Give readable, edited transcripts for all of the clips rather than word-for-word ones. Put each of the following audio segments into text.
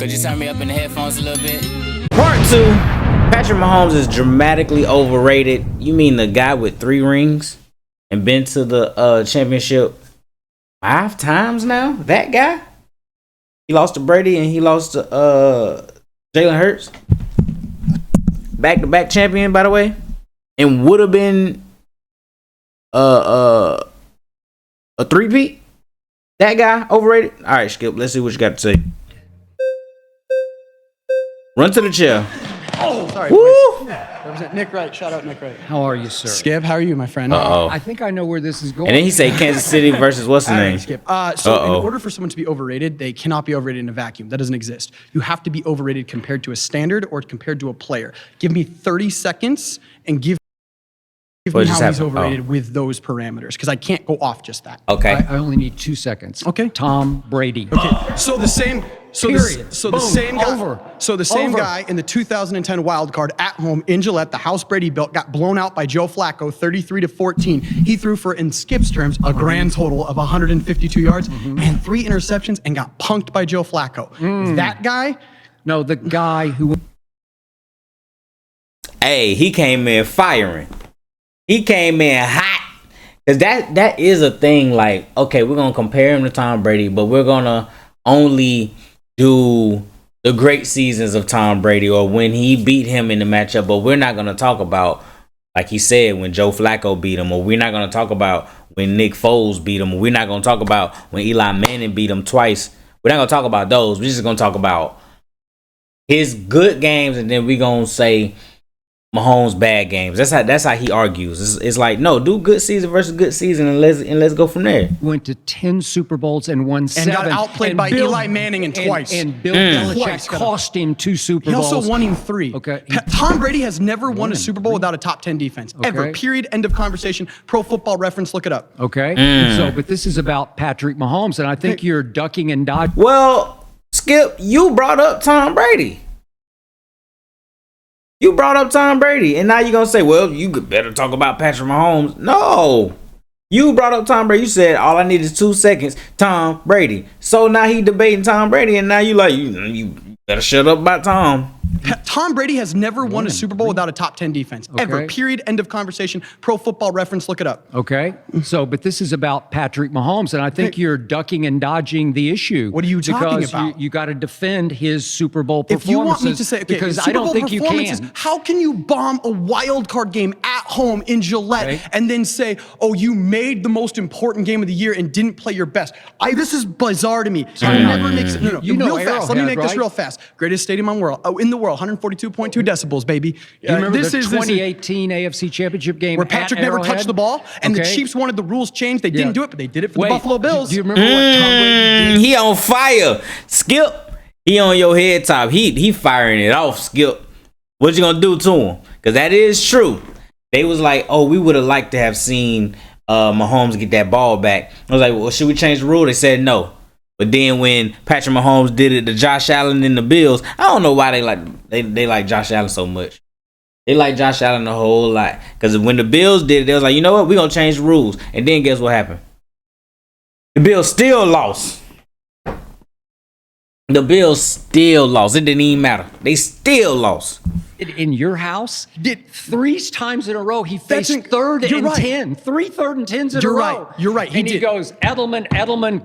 Could you turn me up in the headphones a little bit? Part 2. Patrick Mahomes is dramatically overrated. You mean the guy with 3 rings and been to the championship 5 times now? That guy? He lost to Brady and he lost to Jalen Hurts. Back-to-back champion, by the way. And would have been a 3-peat. That guy overrated. All right, Skip. Let's see what you got to say. Run to the chair. Oh, sorry. Woo! Represent Nick Wright. Shout out Nick Wright. How are you, sir? Skip, how are you, my friend? Uh-oh. I think I know where this is going. And then he said Kansas City versus what's the All right, name? Skip. So in order for someone to be overrated, they cannot be overrated in a vacuum. That doesn't exist. You have to be overrated compared to a standard or compared to a player. Give me 30 seconds and give me how he's overrated with those parameters, because I can't go off just that. Okay. I only need 2 seconds. Okay. Tom Brady. Okay. So the same. Period. The same guy. So the same guy in the 2010 wild card at home in Gillette, the house Brady built, got blown out by Joe Flacco, 33-14. He threw for, in Skip's terms, a grand total of 152 yards and 3 interceptions, and got punked by Joe Flacco. That guy? No, the guy who. Hey, he came in firing. He came in hot. Cause that is a thing. Like, okay, we're gonna compare him to Tom Brady, but we're gonna only do the great seasons of Tom Brady or when he beat him in the matchup. But we're not gonna talk about, like he said, when Joe Flacco beat him, or we're not gonna talk about when Nick Foles beat him, or we're not gonna talk about when Eli Manning beat him twice. We're not gonna talk about those. We're just gonna talk about his good games, and then we're gonna say Mahomes' bad games. That's how he argues. It's like, no, do good season versus good season, and let's go from there. Went to 10 Super Bowls and won 7. And got outplayed by Eli Manning and twice. And Bill Belichick Twice. cost him 2 Super He Bowls. also won in 3. Okay. Tom Brady has never won a Super Bowl without a top 10 defense. Ever. Okay. Period. End of conversation. Pro Football Reference. Look it up. Okay. So, but this is about Patrick Mahomes, and I think you're ducking and dodging. Well, Skip, you brought up Tom Brady. You brought up Tom Brady, and now you're going to say, well, you could better talk about Patrick Mahomes. No. You brought up Tom Brady. You said, all I need is 2 seconds, Tom Brady. So now he debating Tom Brady, and now you like, you better shut up about Tom. Tom Brady has never won a Super Bowl without a top 10 defense. Ever. Okay. Period. End of conversation. Pro Football Reference. Look it up. Okay. So, but this is about Patrick Mahomes, and I think you're ducking and dodging the issue. What are you talking because about? You got to defend his Super Bowl If performances. you want me to say, okay, because Super I don't Bowl think you performances, can. how can you bomb a wild card game at home in Gillette and then say, oh, you made the most important game of the year and didn't play your best? This is bizarre to me. It never makes no. You know real fast. Let me Arrowhead, make this right? real fast. Greatest stadium in the world, 142.2 decibels, baby. Do you remember This the is 2018 AFC Championship game where Patrick at never Arrowhead? touched the ball, and the Okay. Chiefs wanted the rules changed. They didn't do it, but they did it for the Buffalo Bills. Do you remember what Tom Brady did? He on fire. Skip, he on your head top. He firing it off, Skip. What you going to do to him? Because that is true. They was like, oh, we would have liked to have seen Mahomes get that ball back. I was like, well, should we change the rule? They said no. But then when Patrick Mahomes did it to Josh Allen and the Bills, I don't know why they like Josh Allen so much. They like Josh Allen a whole lot. Because when the Bills did it, they was like, you know what? We're going to change the rules. And then guess what happened? The Bills still lost. The Bills still lost. It didn't even matter. They still lost. In your house, did 3 times in a row. He faced That's 3rd you're and right. 10. 3 3rd and 10s in You're a right. row. You're right. He And he did. goes, Edelman,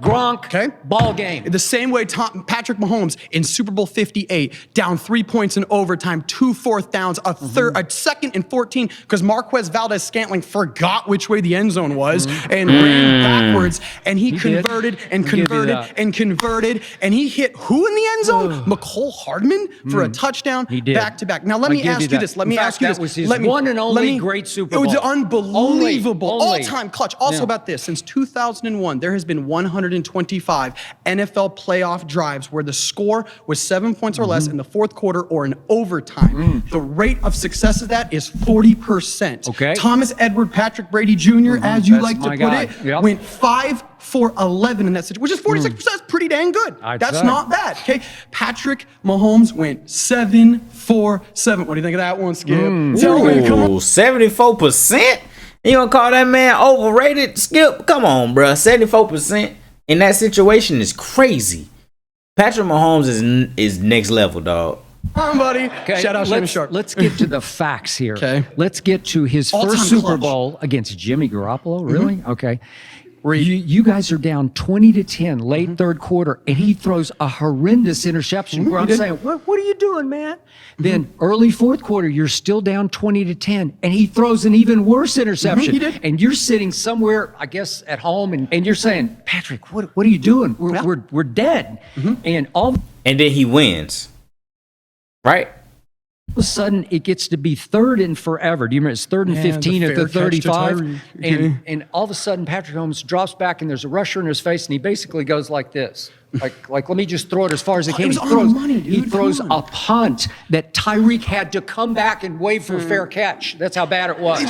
Gronk, Okay. ball game. The same way Patrick Mahomes in Super Bowl 58, down 3 points in overtime, 2 4th downs, a 2nd and 14, because Marquez Valdez-Scantling forgot which way the end zone was and ran backwards, and he converted and converted and converted, and he hit who in the end zone? McCole Hardman for a touchdown He did. back to back. Now let me ask you this. Let me ask you that this. was his Let me- one and let only me- great Super It was Bowl. unbelievable. Only. All-time clutch. Also about this, since 2001, there has been 125 NFL playoff drives where the score was 7 points or less in the 4th quarter or in overtime. The rate of success of that is 40%. Okay. Thomas Edward Patrick Brady Jr., as you That's like to my put guy. it, Yep. went 5 for 11 in that situation, which is 46%. That's pretty dang good. I'd That's say. not bad. Okay. Patrick Mahomes went 7 for 7. What do you think of that one, Skip? Tell me, come on. Ooh, 74%? You gonna call that man overrated? Skip, come on, bruh. 74% in that situation is crazy. Patrick Mahomes is next level, dog. Come on, buddy. Okay, Shout out Shannon Sharp. Let's get to the facts here. Okay. Let's get to his All-time first Super clutch. Bowl against Jimmy Garoppolo. Really? Okay. You guys are down 20-10 late third quarter, and he throws a horrendous interception where I'm saying, what are you doing, man? Then early fourth quarter, you're still down 20-10, and he throws an even worse interception. He did. And you're sitting somewhere, I guess, at home, and you're saying, Patrick, what are you doing? We're dead. And all And then he wins. Right? of a sudden, it gets to be third and forever. Do you remember? It's third and Yeah, 15 the at the fair catch to 35. Tyree. And all of a sudden, Patrick Holmes drops back, and there's a rusher in his face, and he basically goes like this. Like let me just throw it as far as I can. It was on the money, dude. He throws Come on. a punt that Tyreek had to come back and wave for a fair catch. That's how bad it was.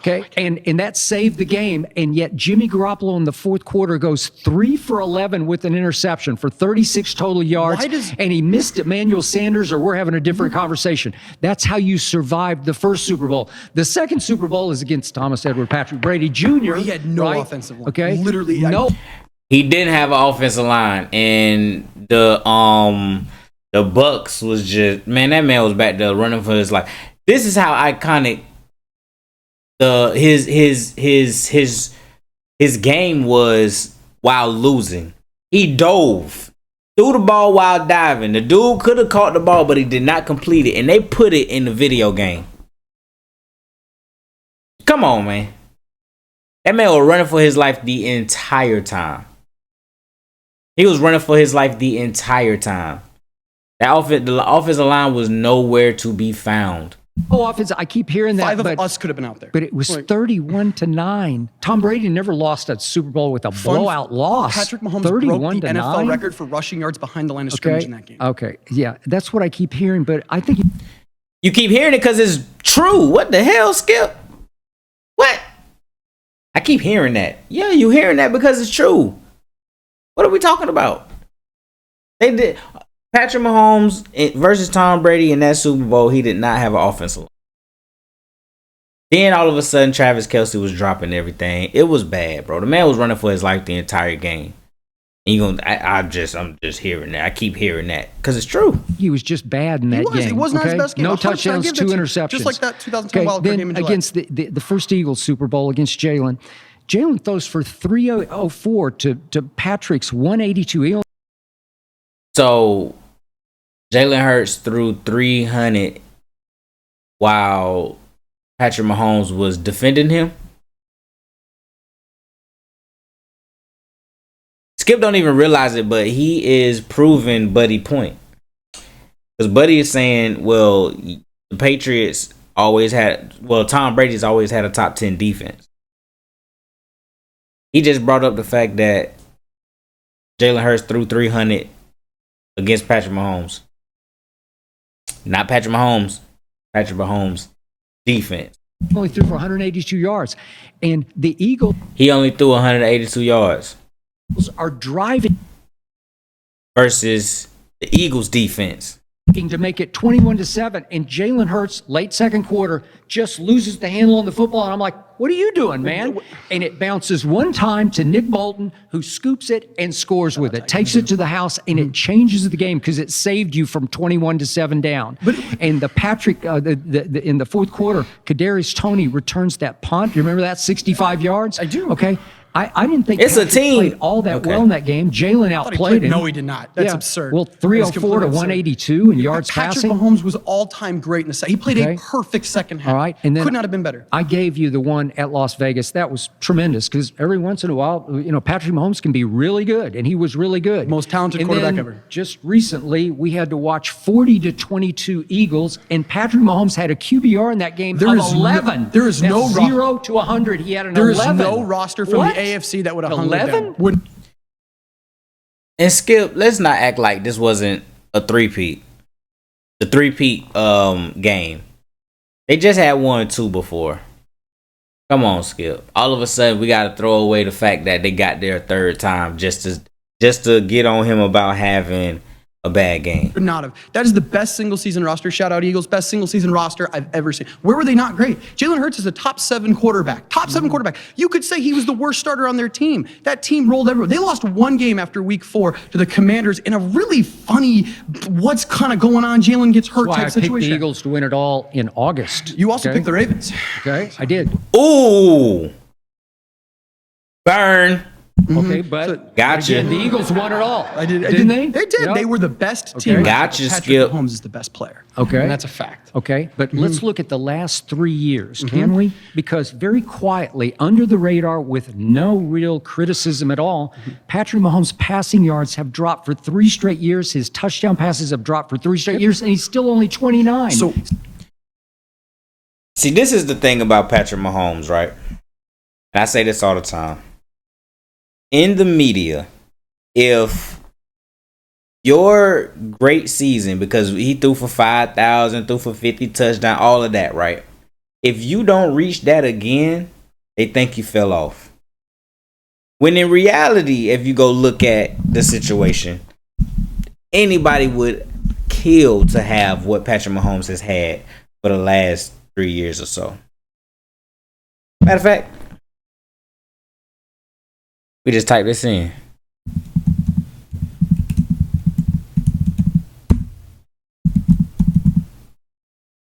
Okay, and that saved the game, and yet Jimmy Garoppolo in the fourth quarter goes 3 for 11 with an interception for 36 total yards, and he missed Emmanuel Sanders, or we're having a different conversation. That's how you survived the first Super Bowl. The second Super Bowl is against Thomas Edward Patrick Brady Jr. He had no right? offensive line. Okay, Literally, no. He didn't have an offensive line, and the Bucks was just, man, that man was back there running for his life. This is how iconic his game was while losing. He dove, threw the ball while diving. The dude could have caught the ball, but he did not complete it, and they put it in the video game. Come on, man. That man was running for his life the entire time. He was running for his life the entire time. The offensive line was nowhere to be found. Oh, offense! I keep hearing that. 5 of but, us could have been out there. But it was 31-9. Tom Brady never lost a Super Bowl with a blowout loss. Patrick Mahomes broke the 31-9. NFL record for rushing yards behind the line of scrimmage in that game. Okay, yeah, that's what I keep hearing. But I think You keep hearing it because it's true. What the hell, Skip? What? I keep hearing that. Yeah, you hearing that because it's true. What are we talking about? They did Patrick Mahomes versus Tom Brady in that Super Bowl. He did not have an offensive line. Then all of a sudden, Travis Kelce was dropping everything. It was bad, bro. The man was running for his life the entire game. And I'm just hearing that. I keep hearing that because it's true. he was just bad in that game. It was not his best game. No 100% touchdowns, give 2 that to you. interceptions. Just like that 2010 wild card then game in July. against the first Eagles Super Bowl against Jalen. Jalen throws for 304 to Patrick's 182. So Jalen Hurts threw 300 while Patrick Mahomes was defending him. Skip don't even realize it, but he is proving Buddy point. Because Buddy is saying, well, the Patriots Tom Brady's always had a top 10 defense. He just brought up the fact that Jalen Hurts threw 300 against Patrick Mahomes. Not Patrick Mahomes. Patrick Mahomes' defense. Only threw for 182 yards. And the Eagles He only threw 182 yards are driving versus the Eagles' defense. to make it 21-7, and Jalen Hurts late second quarter just loses the handle on the football, and I'm like, what are you doing, man? And it bounces one time to Nick Bolton, who scoops it and scores with it, takes it to the house, and it changes the game because it saved you from 21-7 down. And the Patrick in the fourth quarter, Kadarius Toney returns that punt. You remember that 65 yards? I do. Okay. I didn't think It's a Patrick team. played all that well in that game. Jalen outplayed him. No, he did not. That's absurd. Well, That is 304 to completely absurd. 182 in yards Patrick passing. Mahomes was all-time great in the second. He played Okay. a perfect second half. All right, and then could not have been better. I gave you the one at Las Vegas. That was tremendous because every once in a while, Patrick Mahomes can be really good, and he was really good. Most talented And quarterback then ever. Just recently, we had to watch 40-22 Eagles, and Patrick Mahomes had a QBR in that game There of is no- 11. there is That's no ro- 0 to 100. He had an There is 11. no roster from What? the AFC that would have hung 11? it down. And Skip, let's not act like this wasn't a three-peat. The three-peat game. They just had 1 or 2 before. Come on, Skip. All of a sudden, we got to throw away the fact that they got there a third time just to get on him about having a bad game. Could not have. That is the best single season roster. Shout out Eagles, best single season roster I've ever seen. Where were they not great? Jalen Hurts is a top 7 quarterback. Top 7 quarterback. You could say he was the worst starter on their team. That team rolled everywhere. They lost one game after week 4 to the Commanders in a really funny, what's kind of going on, Jalen gets hurt Why type I picked the situation. Eagles to win it all in August. You also picked the Ravens. Okay, I did. Ooh. Burn. Okay, but Gotcha. again, the Eagles won it all. Didn't they? They did. Yep. They were the best team. Gotcha, Patrick Skip. Mahomes is the best player. Okay. And that's a fact. Okay, but let's look at the last 3 years, can we? Because very quietly, under the radar, with no real criticism at all, Patrick Mahomes' passing yards have dropped for 3 straight years. His touchdown passes have dropped for 3 straight years, and he's still only 29. So See, this is the thing about Patrick Mahomes, right? And I say this all the time. In the media, if your great season, because he threw for 5,000, threw for 50 touchdowns, all of that, right? If you don't reach that again, they think you fell off. When in reality, if you go look at the situation, anybody would kill to have what Patrick Mahomes has had for the last 3 years or so. Matter of fact, we just type this in.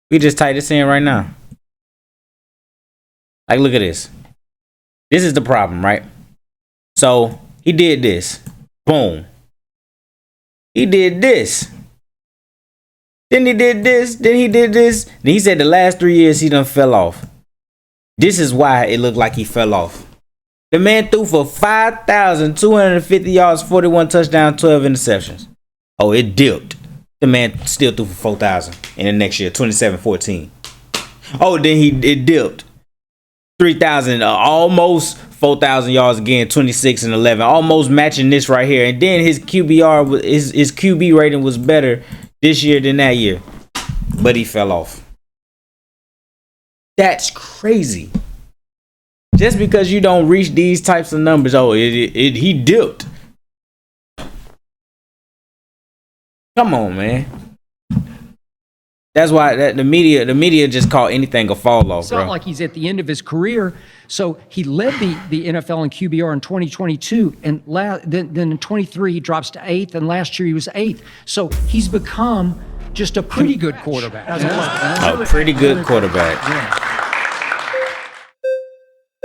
We just type this in right now. Like, look at this. This is the problem, right? So he did this. Boom. He did this. Then he did this. Then he did this. Then he said the last 3 years he done fell off. This is why it looked like he fell off. The man threw for 5,250 yards, 41 touchdowns, 12 interceptions. Oh, it dipped. The man still threw for 4,000 in the next year, 27-14. Oh, then it dipped. 3,000, almost 4,000 yards again, 26 and 11, almost matching this right here. And then his QBR, his QB rating was better this year than that year, but he fell off. That's crazy. Just because you don't reach these types of numbers, he dipped. Come on, man. That's why the media just call anything a fall off, It's bro. not like he's at the end of his career. So he led the NFL in QBR in 2022, and then in 23 he drops to 8th, and last year he was 8th. So he's become just a pretty good quarterback. A pretty good quarterback. Yeah.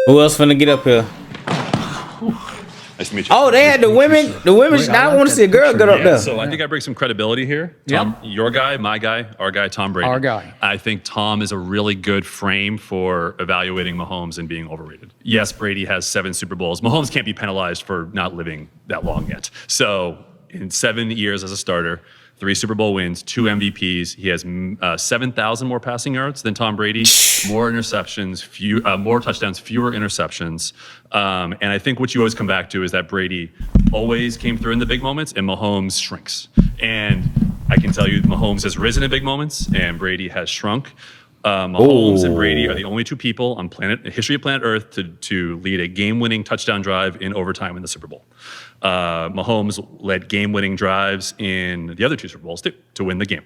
Who else finna get up here? Nice to meet you. Oh, they had the women. The women. Wait, I I want to like see a that girl picture. get up there. So I think I bring some credibility here. Tom, your guy, my guy, our guy, Tom Brady. Our guy. I think Tom is a really good frame for evaluating Mahomes and being overrated. Yes, Brady has 7 Super Bowls. Mahomes can't be penalized for not living that long yet. So in 7 years as a starter, 3 Super Bowl wins, 2 MVPs. He has 7,000 more passing yards than Tom Brady, more interceptions, more touchdowns, fewer interceptions. And I think what you always come back to is that Brady always came through in the big moments and Mahomes shrinks. And I can tell you Mahomes has risen in big moments and Brady has shrunk. Mahomes and Brady are the only 2 people on history of planet Earth to lead a game-winning touchdown drive in overtime in the Super Bowl. Mahomes led game-winning drives in the other 2 Super Bowls to win the game.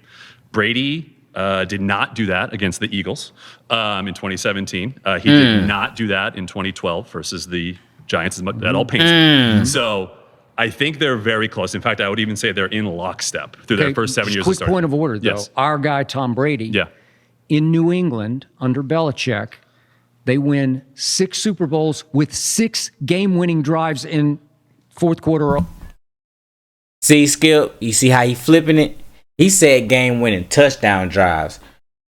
Brady did not do that against the Eagles in 2017. He did not do that in 2012 versus the Giants. That all paints. So I think they're very close. In fact, I would even say they're in lockstep through their first 7 years of Quick starting. point of order, though. Yes. Our guy, Tom Brady, Yeah. in New England, under Belichick, they win 6 Super Bowls with 6 game-winning drives in fourth quarter. See, Skip, you see how he flipping it? He said game-winning touchdown drives.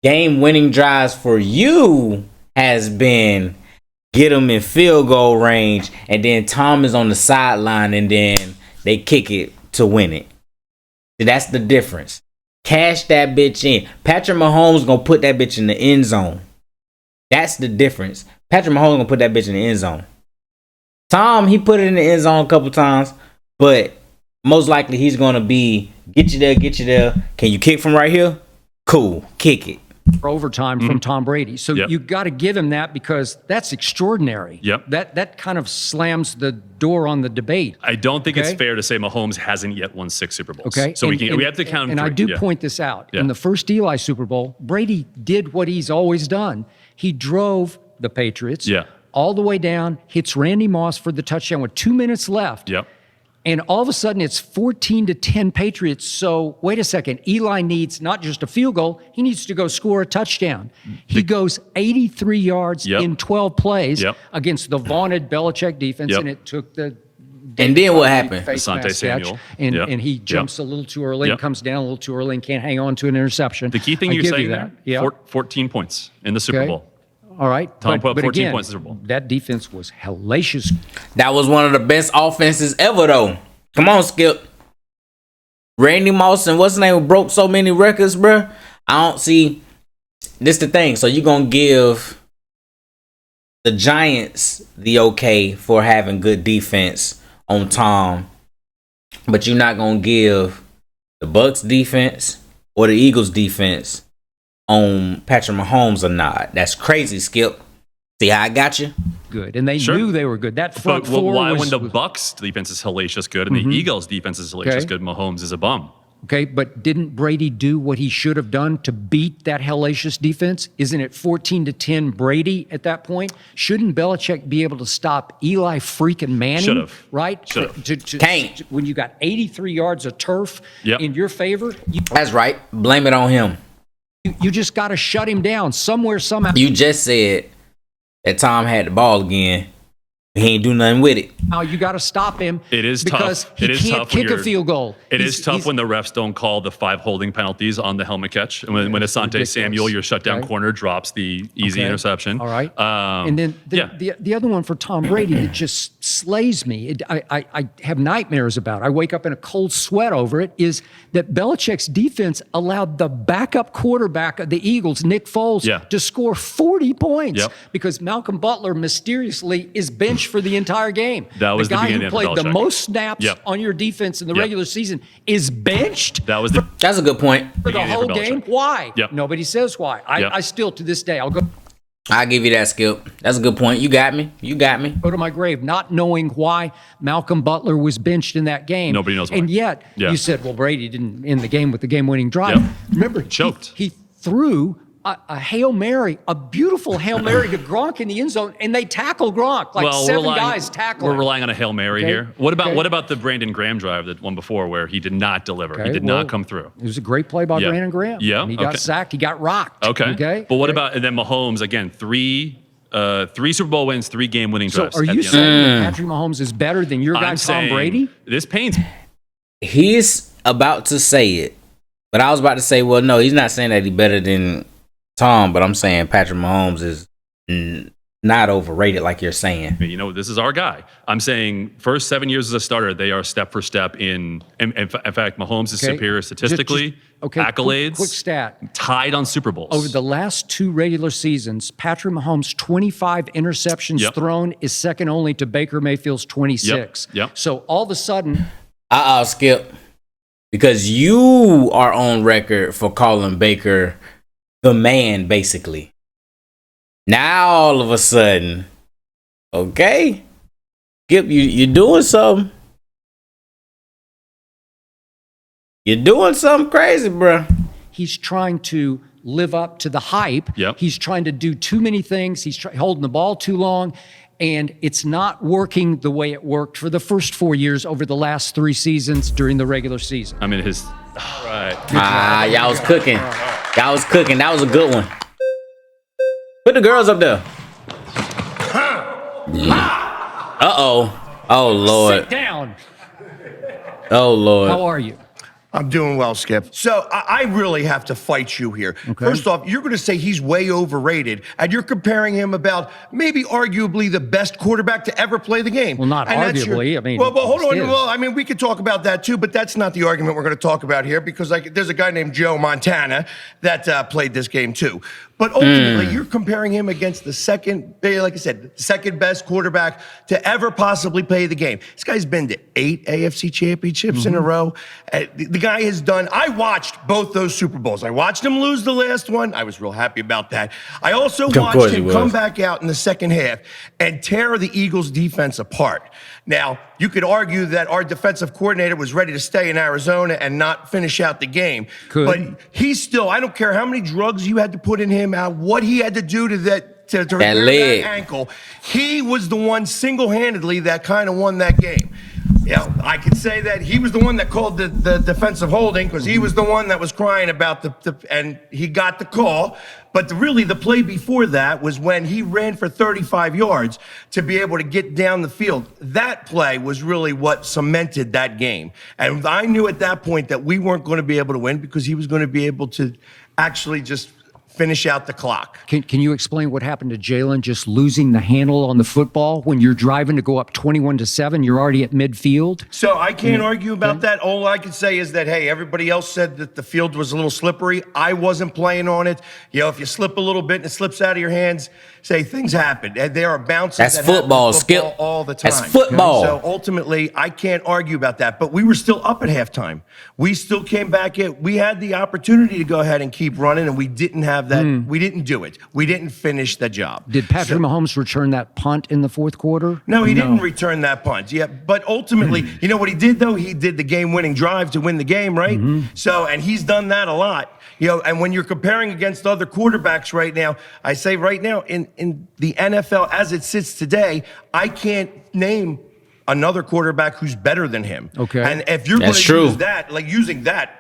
Game-winning drives for you has been get them in field goal range, and then Tom is on the sideline, and then they kick it to win it. See, that's the difference. Cash that bitch in. Patrick Mahomes gonna put that bitch in the end zone. That's the difference. Patrick Mahomes gonna put that bitch in the end zone. Tom, he put it in the end zone a couple times, but most likely he's gonna be get you there. Can you kick from right here? Cool, kick it. overtime from Tom Brady. So Yep. you got to give him that because that's extraordinary. Yep. That kind of slams the door on the debate. I don't think it's Okay. fair to say Mahomes hasn't yet won 6 Super Bowls. Okay. So we have to count. And I do point this out. Yeah. In the first Eli Super Bowl, Brady did what he's always done. He drove the Patriots Yeah. all the way down, hits Randy Moss for the touchdown with 2 minutes left. Yep. And all of a sudden, it's 14-10 Patriots. So wait a second. Eli needs not just a field goal; he needs to go score a touchdown. He goes 83 yards Yep. in 12 plays Yep. against the vaunted Belichick defense, Yep. and it took the. And then what happened? face Asante mask catch, Samuel. and Yep. and he Yep. jumps a little too early, Yep. and comes down a little too early, and can't hang on to an interception. The key thing I you're give saying you there, that. Yeah. 14 points in the Super Okay. Bowl. All right. Tom put up 14 again, points in the Super Bowl. that defense was hellacious. That was one of the best offenses ever, though. Come on, Skip. Randy Moss and what's his name broke so many records, bruh. I don't see. This the thing. So you gonna give the Giants the okay for having good defense on Tom, but you're not gonna give the Bucks defense or the Eagles defense on Patrick Mahomes or not. That's crazy, Skip. See how I got you? Good, and they Sure. knew they were good. That front But four why was, when the Bucks defense is hellacious good and the Eagles defense is hellacious Okay. good, Mahomes is a bum? okay. But didn't Brady do what he should have done to beat that hellacious defense? Isn't it 14-10 Brady at that point? Shouldn't Belichick be able to stop Eli freaking Manning? Should've. Right? Should've. Can't. When you got 83 yards of turf Yep. in your favor, That's right. Blame it on him. you just got to shut him down somewhere, somehow. You just said that Tom had the ball again. He ain't do nothing with it. You got to stop him. It is because tough. he It is can't tough when kick a you're- field goal. It is tough He's- when the refs don't call the 5 holding penalties on the helmet catch. And when Asante ridiculous. Samuel, your shutdown Okay. corner, drops the easy Okay. interception. All right. Um, And then yeah. the other one for Tom Brady that just slays me, I have nightmares about. I wake up in a cold sweat over it, is that Belichick's defense allowed the backup quarterback of the Eagles, Nick Foles, Yeah. to score 40 points Yep. because Malcolm Butler mysteriously is benched for the entire game. That was the guy beginning who of played the Belichick. most snaps Yep. on your defense in the Yep. regular season is benched That was the That's a good point. for the beginning whole for Belichick. game. Why? Yep. Nobody says why. Yep. I still, to this day, I'll go I'll give you that, Skip. That's a good point. You got me. You got me. to my grave not knowing why Malcolm Butler was benched in that game. Nobody knows why. And yet, Yeah. you said, well, Brady didn't end the game with the game-winning drive. Yep. Remember, Choked. He threw a Hail Mary, a beautiful Hail Mary to Gronk in the end zone, and they tackle Gronk. Like seven guys tackle We're him. relying on a Hail Mary Okay. here. What Okay. about the Brandon Graham drive, that one before, where he did not deliver? He Okay, did well, not come through. It was a great play by Yeah. Brandon Graham. Yeah, And he got okay. sacked. He got rocked. Okay. But what about, and then Mahomes, again, three Super Bowl wins, 3 game-winning So drives. are at you the end. saying that Patrick Mahomes is better than your guy I'm Tom saying Brady? This pains. He's about to say it, but I was about to say, well, no, he's not saying that he's better than Tom, but I'm saying Patrick Mahomes is not overrated like you're saying. You know, this is our guy. I'm saying first 7 years as a starter, they are step for step in fact, Mahomes is Okay. superior statistically, accolades, Quick stat. tied on Super Bowls. Over the last 2 regular seasons, Patrick Mahomes' 25 interceptions Yep. thrown is second only to Baker Mayfield's 26. Yep. So all of a sudden, Skip, because you are on record for calling Baker the man, basically. Now all of a sudden, okay, Skip, you're doing something. You're doing something crazy, bro. he's trying to live up to the hype. Yep. He's trying to do too many things. He's holding the ball too long. And it's not working the way it worked for the first 4 years over the last 3 seasons during the regular season. I mean, his. All right. Y'all was cooking. Y'all was cooking. That was a good one. Put the girls up there. Uh-oh. Oh, Lord. Sit down. Oh, Lord. How are you? I'm doing well, Skip. So I really have to fight you here. First off, you're going to say he's way overrated, and you're comparing him about maybe arguably the best quarterback to ever play the game. Well, not And that's arguably. I mean, well, hold on. it is. Well, I mean, we could talk about that too, but that's not the argument we're going to talk about here because there's a guy named Joe Montana that played this game too. But ultimately, you're comparing him against the second best quarterback to ever possibly play the game. This guy's been to 8 AFC championships in a row. The guy has done. I watched both those Super Bowls. I watched him lose the last one. I was real happy about that. I also watched him come back out in the second half and tear the Eagles defense apart. Now, you could argue that our defensive coordinator was ready to stay in Arizona and not finish out the game. But he's still, I don't care how many drugs you had to put in him, what he had to do to that leg, that ankle. He was the one single-handedly that kind of won that game. Yeah, I could say that he was the one that called the defensive holding because he was the one that was crying about and he got the call. But really, the play before that was when he ran for 35 yards to be able to get down the field. That play was really what cemented that game. And I knew at that point that we weren't going to be able to win because he was going to be able to actually just finish out the clock. Can you explain what happened to Jalen just losing the handle on the football when you're driving to go up 21-7? You're already at midfield. So I can't argue about that. All I can say is that, hey, everybody else said that the field was a little slippery. I wasn't playing on it. You know, if you slip a little bit and it slips out of your hands, say things happen. And there are bounces. That's football, Skip. All the time. That's football. So ultimately, I can't argue about that. But we were still up at halftime. We still came back in. We had the opportunity to go ahead and keep running, and we didn't have that. We didn't do it. We didn't finish the job. Did Patrick Mahomes return that punt in the fourth quarter? No, he didn't return that punt. Yeah, but ultimately, you know what he did, though? He did the game-winning drive to win the game, right? So, and he's done that a lot. You know, and when you're comparing against other quarterbacks right now, I say right now, in the NFL as it sits today, I can't name another quarterback who's better than him. Okay. And if you're going to use that, like using that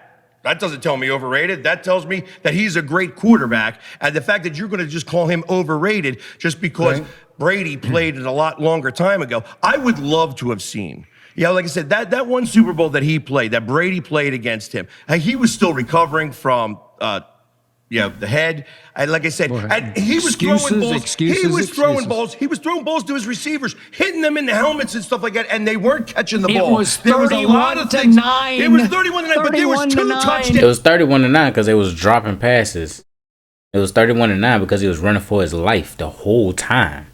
doesn't tell me overrated. That tells me that he's a great quarterback. And the fact that you're going to just call him overrated just because Brady played it a lot longer time ago, I would love to have seen. Yeah, like I said, that one Super Bowl that he played, that Brady played against him, he was still recovering from the head. And like I said, and he was throwing balls. He was throwing balls to his receivers, hitting them in the helmets and stuff like that, and they weren't catching the ball. There was a lot of things. It was 31-9, but there was 2 touchdowns. It was 31-9 because they was dropping passes. It was 31-9 because he was running for his life the whole time.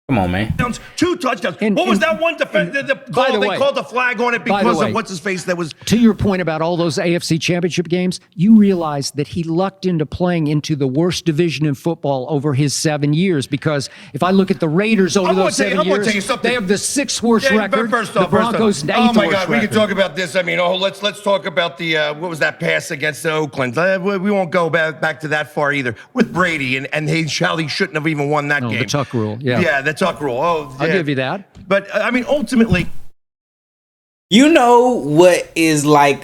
Come on, man. 2 touchdowns. What was that one defense? They called the flag on it because of what's-his-face that was... To your point about all those AFC championship games, you realize that he lucked into playing into the worst division in football over his 7 years, because if I look at the Raiders over those 7 years, they have the 6th worst record. The Broncos, 8th worst record. Oh, my God, we can talk about this. I mean, let's talk about the, what was that pass against Oakland? We won't go back to that far either. With Brady, and he shouldn't have even won that game. The Tuck rule, Yeah, the Tuck rule. Oh, yeah. I'll give you that. But I mean, ultimately, you know what is like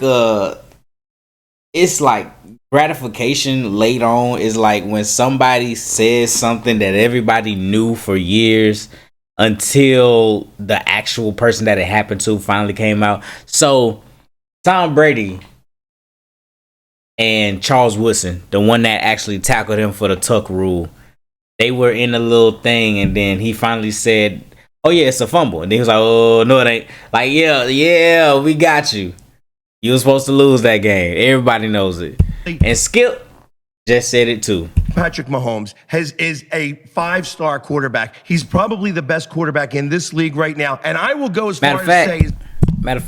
it's like gratification later on is like when somebody says something that everybody knew for years until the actual person that it happened to finally came out. So Tom Brady and Charles Woodson, the one that actually tackled him for the Tuck rule, they were in a little thing, and then he finally said, "Oh yeah, it's a fumble." And then he was like, "Oh no, it ain't." Like, yeah, we got you. You were supposed to lose that game. Everybody knows it. And Skip just said it too. Patrick Mahomes is a 5-star quarterback. He's probably the best quarterback in this league right now. And I will go as far as say, matter of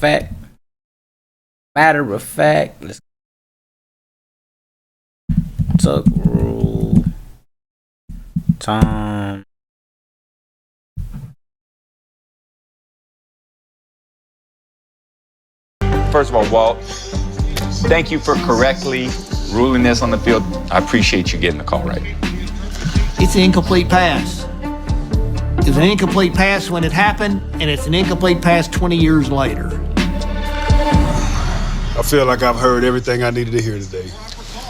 fact, let's Tuck rule. Tom. First of all, Walt, thank you for correctly ruling this on the field. I appreciate you getting the call right. It's an incomplete pass. It was an incomplete pass when it happened, and it's an incomplete pass 20 years later. I feel like I've heard everything I needed to hear today.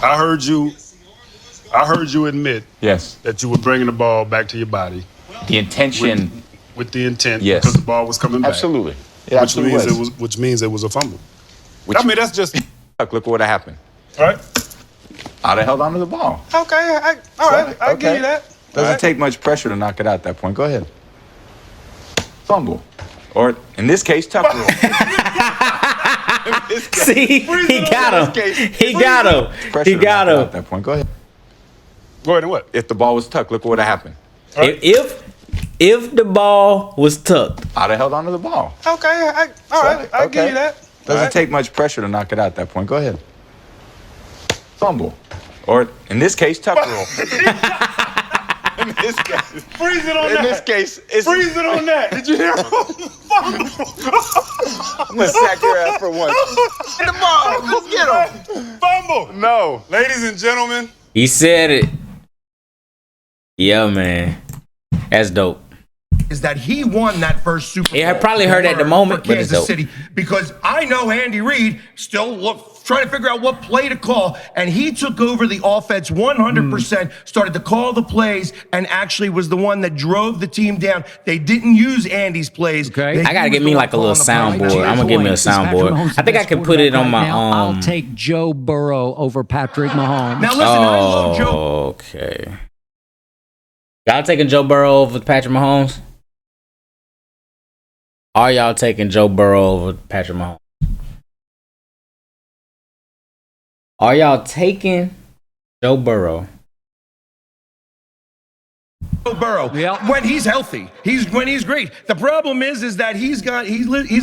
I heard you admit that you were bringing the ball back to your body. The intention. With the intent, yes. Because the ball was coming back. Absolutely. Which means it was a fumble. I mean, that's just... Look what would have happened. All right. I'd have held on to the ball. Okay, all right, I'll give you that. Doesn't take much pressure to knock it out at that point. Go ahead. Fumble. Or, in this case, Tuck rule. See, he got him. He got him. He got him. At that point, go ahead. Go ahead and what? If the ball was tucked, look what would have happened. Right. If the ball was tucked, I'd have held on to the ball. Okay, all right, I'll give you that. Doesn't take much pressure to knock it out at that point. Go ahead. Fumble. Or, in this case, tuck roll. In this case. Freeze it on that. In this case, it's... Freeze it on that. Did you hear him? I'm going to sack your ass for once. Get the ball. Let's get him. Fumble. No. Ladies and gentlemen. He said it. Yeah, man. That's dope. Is that he won that first Super Bowl. Yeah, I probably heard at the moment, for but it's Kansas dope. City, because I know Andy Reid still trying to figure out what play to call, and he took over the offense 100%, started to call the plays, and actually was the one that drove the team down. They didn't use Andy's plays. Okay. I gotta get me like a little soundboard. I'm gonna give me a soundboard. I think I can put it on my I'll take Joe Burrow over Patrick Mahomes. Now listen, I love Joe. Okay. Y'all taking Joe Burrow over Patrick Mahomes? Are y'all taking Joe Burrow over Patrick Mahomes? Are y'all taking Joe Burrow? Joe Burrow, when he's healthy, when he's great. The problem is that he's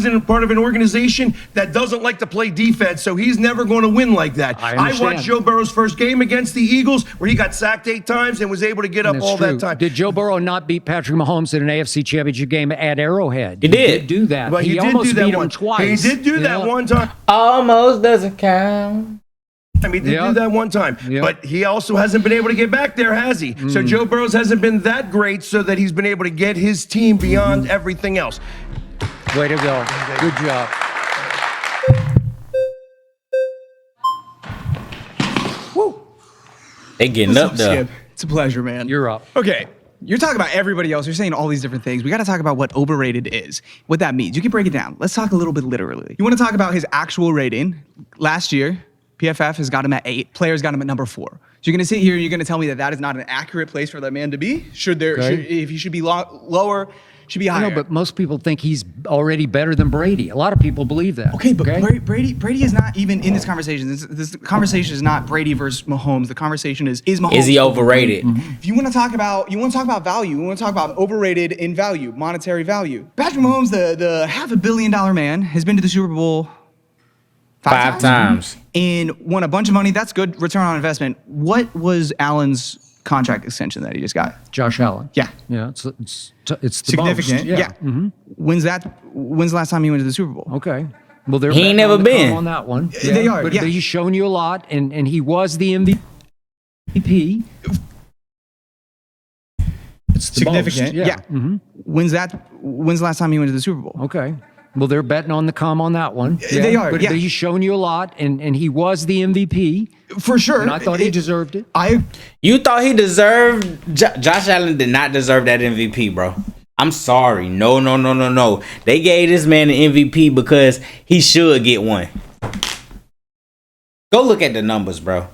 in part of an organization that doesn't like to play defense, so he's never going to win like that. I watched Joe Burrow's first game against the Eagles, where he got sacked 8 times and was able to get up all that time. Did Joe Burrow not beat Patrick Mahomes in an AFC Championship game at Arrowhead? He did do that. But he almost did do that beat one him twice. He did do that one time. Almost doesn't count. He did do that one time, but he also hasn't been able to get back there, has he? So Joe Burrow hasn't been that great, so that he's been able to get his team beyond everything else. Way to go. Good job. Woo. They getting up there. Skip? It's a pleasure, man. You're up. Okay. You're talking about everybody else. You're saying all these different things. We got to talk about what overrated is, what that means. You can break it down. Let's talk a little bit literally. You want to talk about his actual rating? Last year, PFF has got him at 8. Players got him at number 4. So you're going to sit here and you're going to tell me that is not an accurate place for that man to be? If he should be lower, should be higher? No, but most people think he's already better than Brady. A lot of people believe that. Okay, but Brady is not even in this conversation. This conversation is not Brady versus Mahomes. The conversation is Mahomes. Is he overrated? If you want to talk about value, you want to talk about overrated in value, monetary value. Patrick Mahomes, the $500 million man, has been to the Super Bowl 5 times and won a bunch of money. That's good return on investment. What was Allen's contract extension that he just got? Josh Allen. Yeah. Yeah, it's the significant. most. Yeah. When's the last time he went to the Super Bowl? Okay. Well, they're He ain't never been on that one. They are. But Yeah. he's shown you a lot, and he was the MVP. It's the Significant. most. Yeah. When's the last time he went to the Super Bowl? Okay. Well, they're betting on the come on that one. They are. But Yeah. he's shown you a lot, and he was the MVP. For sure. And I thought he deserved it. You thought he deserved? Josh Allen did not deserve that MVP, bro. I'm sorry. No. They gave this man an MVP because he should get one. Go look at the numbers, bro.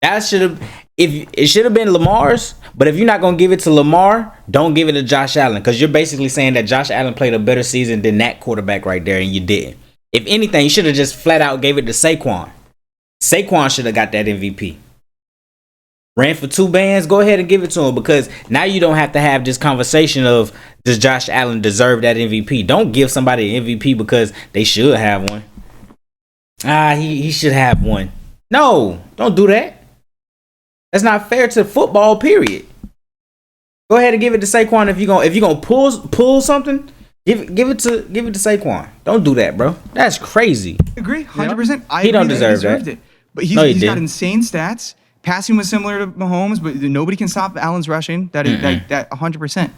That should have. If it should have been Lamar's, but if you're not gonna give it to Lamar, don't give it to Josh Allen, because you're basically saying that Josh Allen played a better season than that quarterback right there, and you didn't. If anything, you should have just flat out gave it to Saquon. Saquon should have got that MVP. Ran for 2 bands, go ahead and give it to him, because now you don't have to have this conversation of, does Josh Allen deserve that MVP? Don't give somebody an MVP because they should have one. He should have one. No, don't do that. That's not fair to football, period. Go ahead and give it to Saquon if you're gonna pull something. Give it to Saquon. Don't do that, bro. That's crazy. Agree, 100%. He don't deserve that. It. But he's didn't. got insane stats. Passing was similar to Mahomes, but nobody can stop Allen's rushing. That 100%.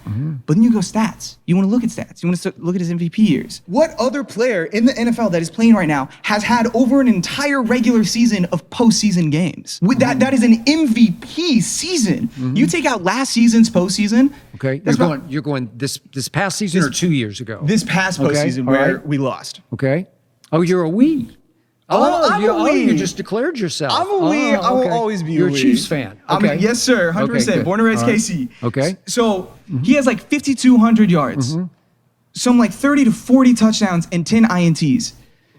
But then you go stats. You want to look at stats. You want to look at his MVP years. What other player in the NFL that is playing right now has had over an entire regular season of postseason games? That is an MVP season. You take out last season's postseason. Okay, you're going this past season or 2 years ago? This past postseason where we lost. Okay. Oh, you're a we. I'm a we. You just declared yourself. I'm a we. I will always be You're a we. a Chiefs fan. Okay. Yes, sir. 100%. Okay, Born and raised KC. Okay. So he has like 5,200 yards, some like 30 to 40 touchdowns, and 10 INTs.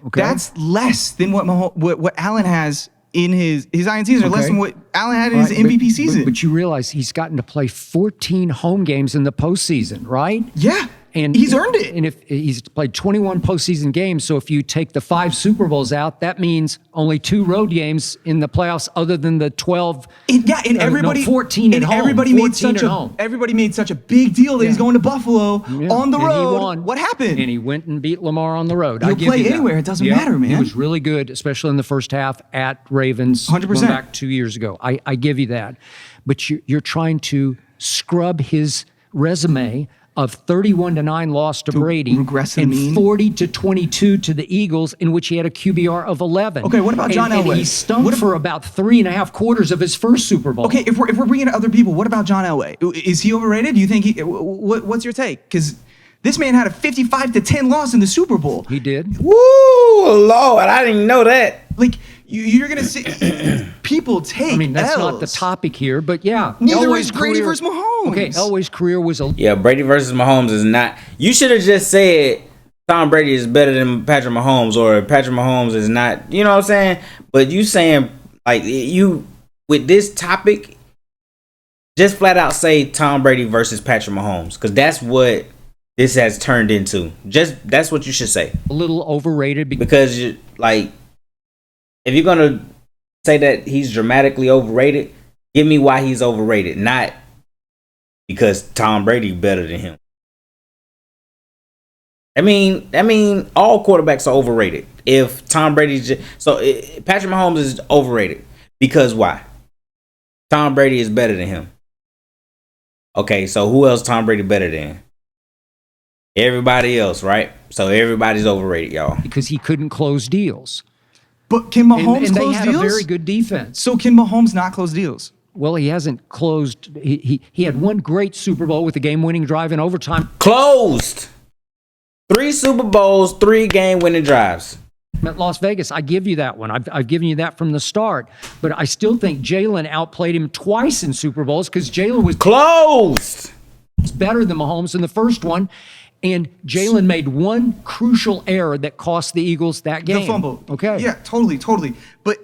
Okay. That's less than what Allen has in his INTs are less than what Allen had in his MVP season. But you realize he's gotten to play 14 home games in the postseason, right? Yeah. And he's earned it. And if he's played 21 postseason games, so if you take the 5 Super Bowls out, that means only 2 road games in the playoffs, other than the 12. And everybody, 14 at home. Everybody made such a big deal that he's going to Buffalo on the road. He won. What happened? And he went and beat Lamar on the road. He'll play anywhere. It doesn't matter, man. He was really good, especially in the first half at Ravens. 100%. Going back 2 years ago. I give you that. But you're trying to scrub his resume of 31-9 loss to Brady and 40-22 to the Eagles, in which he had a QBR of 11. Okay, what about John Elway? And he stunk for about 3.5 quarters of his first Super Bowl. Okay, if we're bringing in other people, what about John Elway? Is he overrated? Do you think what's your take? Because this man had a 55-10 loss in the Super Bowl. He did. Woo, Lord, I didn't know that. Like, you're gonna see people take. I mean, that's L's. not the topic here, but yeah. Neither Elway's is Brady career- versus Mahomes. Okay, Elway's career was a Yeah, Brady versus Mahomes is not. You should have just said Tom Brady is better than Patrick Mahomes, or Patrick Mahomes is not. You know what I'm saying? But you saying, like, you with this topic, just flat out say Tom Brady versus Patrick Mahomes, because that's what this has turned into. Just that's what you should say. a little overrated Because you, like, if you're gonna say that he's dramatically overrated, give me why he's overrated, not because Tom Brady better than him. I mean, all quarterbacks are overrated. If Tom Brady's Patrick Mahomes is overrated because why? Tom Brady is better than him. Okay, so who else Tom Brady better than? Everybody else, right? So everybody's overrated, y'all. because he couldn't close deals. But can Mahomes and they close had deals? a very good defense. So can Mahomes not close deals? Well, he hasn't closed. He had one great Super Bowl with a game-winning drive in overtime Closed 3 Super Bowls, 3 game-winning drives. at Las Vegas. I give you that one. I've given you that from the start. But I still think Jalen outplayed him twice in Super Bowls, because Jalen was Closed. better than Mahomes in the first one. And Jalen made one crucial error that cost the Eagles that game. The fumble. Okay. Yeah, totally. But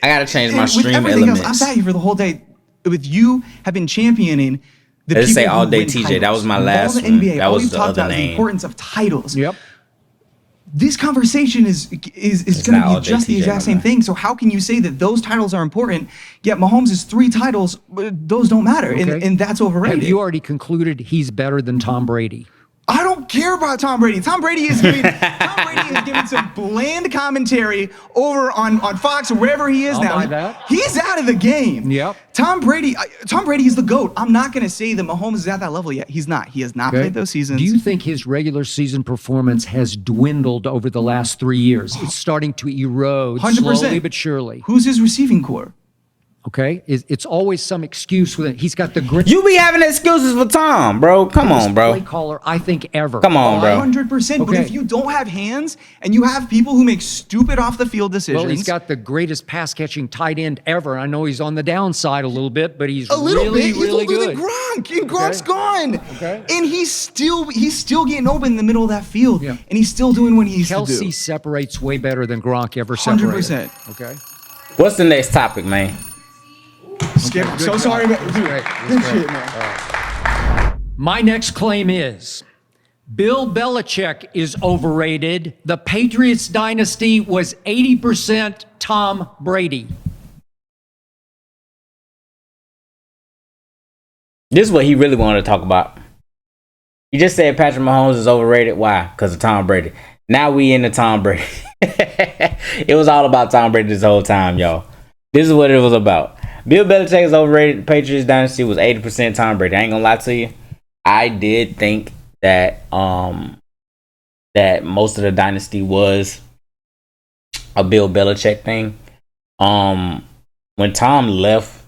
I gotta change my with stream everything elements. else, I sat here for the whole day. With you have been championing the Let's people say all who day win TeeJay. titles. That was my All last the one. NBA, That all was you the talked other about is the name. importance of titles. Yep. This conversation is going not to all be day just the TeeJay exact no same more. thing. So how can you say that those titles are important, yet Mahomes' 3 titles, those don't matter, Okay. and that's overrated? Have you already concluded he's better than Tom Brady? I don't care about Tom Brady. Tom Brady is giving some bland commentary over on Fox or wherever he is I'll now. buy that. He's out of the game. Yep. Tom Brady is the GOAT. I'm not going to say that Mahomes is at that level yet. He's not. He has not played those seasons. Do you think his regular season performance has dwindled over the last 3 years? It's starting to erode 100%. slowly but surely. Who's his receiving core? Okay? It's always some excuse with it. He's got the greatest You be having excuses for Tom, bro. Come on, play bro. caller, I think, ever. Come on, bro. 100%. But Okay. if you don't have hands and you have people who make stupid off the field decisions, Well, he's got the greatest pass catching tight end ever. I know he's on the downside a little bit, but he's a little really, bit. He's really older good. than Gronk, and Gronk's gone. Okay. And he's still getting open in the middle of that field, Yeah. and he's still doing what he needs to Kelsey do. separates way better than Gronk ever separated. 100%. Okay. What's the next topic, man? Skip. So sorry, but dude, great. good shit, man. My next claim is Bill Belichick is overrated. The Patriots dynasty was 80% Tom Brady. This is what he really wanted to talk about. He just said Patrick Mahomes is overrated. Why? Because of Tom Brady. Now we into Tom Brady. It was all about Tom Brady this whole time, y'all. This is what it was about. Bill Belichick is overrated. The Patriots dynasty was 80% Tom Brady. I ain't gonna lie to you. I did think that that most of the dynasty was a Bill Belichick thing. When Tom left,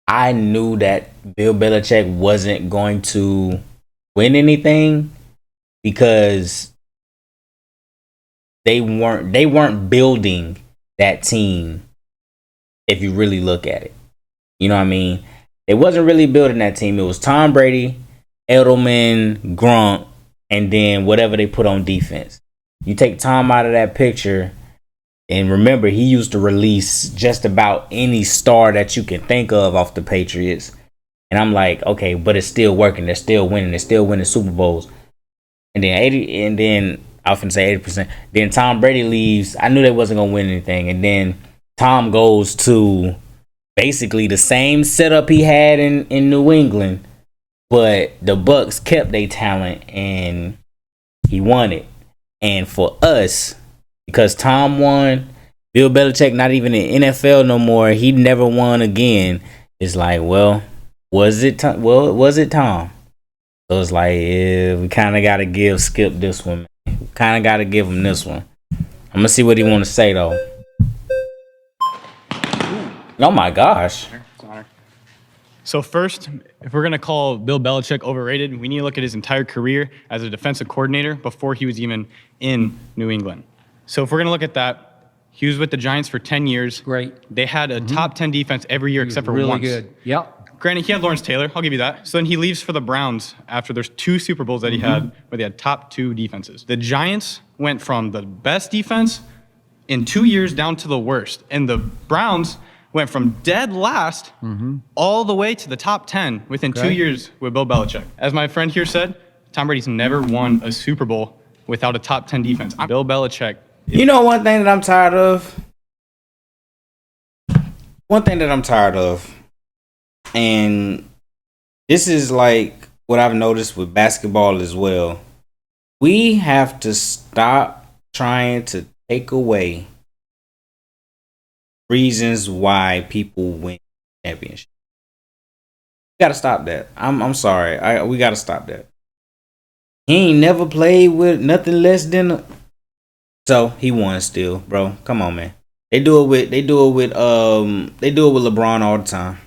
I knew that Bill Belichick wasn't going to win anything because they weren't building that team. If you really look at it, you know what I mean? They wasn't really building that team. It was Tom Brady, Edelman, Gronk, and then whatever they put on defense. You take Tom out of that picture, and remember, he used to release just about any star that you can think of off the Patriots. And I'm like, okay, but it's still working. They're still winning. They're still winning Super Bowls. And then I often say 80%. Then Tom Brady leaves. I knew they wasn't gonna win anything. And then Tom goes to basically the same setup he had in New England, but the Bucks kept their talent and he won it. And for us, because Tom won, Bill Belichick not even in NFL no more. He never won again. It's like, well, was it Tom? Well, was it Tom? So it's like, yeah, we kind of got to give Skip this one. Man. We kind of got to give him this one. I'm gonna see what he want to say though. Oh my gosh. So first, if we're gonna call Bill Belichick overrated, we need to look at his entire career as a defensive coordinator before he was even in New England. So if we're gonna look at that, he was with the Giants for 10 years. Great. They had a top 10 defense every year except for really once. good. Yep. Granted, he had Lawrence Taylor. I'll give you that. So then he leaves for the Browns after there's 2 Super Bowls that he had where they had top 2 defenses. The Giants went from the best defense in 2 years down to the worst. And the Browns went from dead last all the way to the top 10 within 2 years with Bill Belichick. As my friend here said, Tom Brady's never won a Super Bowl without a top 10 defense. Bill Belichick. You know one thing that I'm tired of? One thing that I'm tired of, and this is like what I've noticed with basketball as well. We have to stop trying to take away reasons why people win championships. We gotta stop that. I'm sorry. We gotta stop that. He ain't never played with nothing less than so he won still, bro. Come on, man. They do it with LeBron all the time.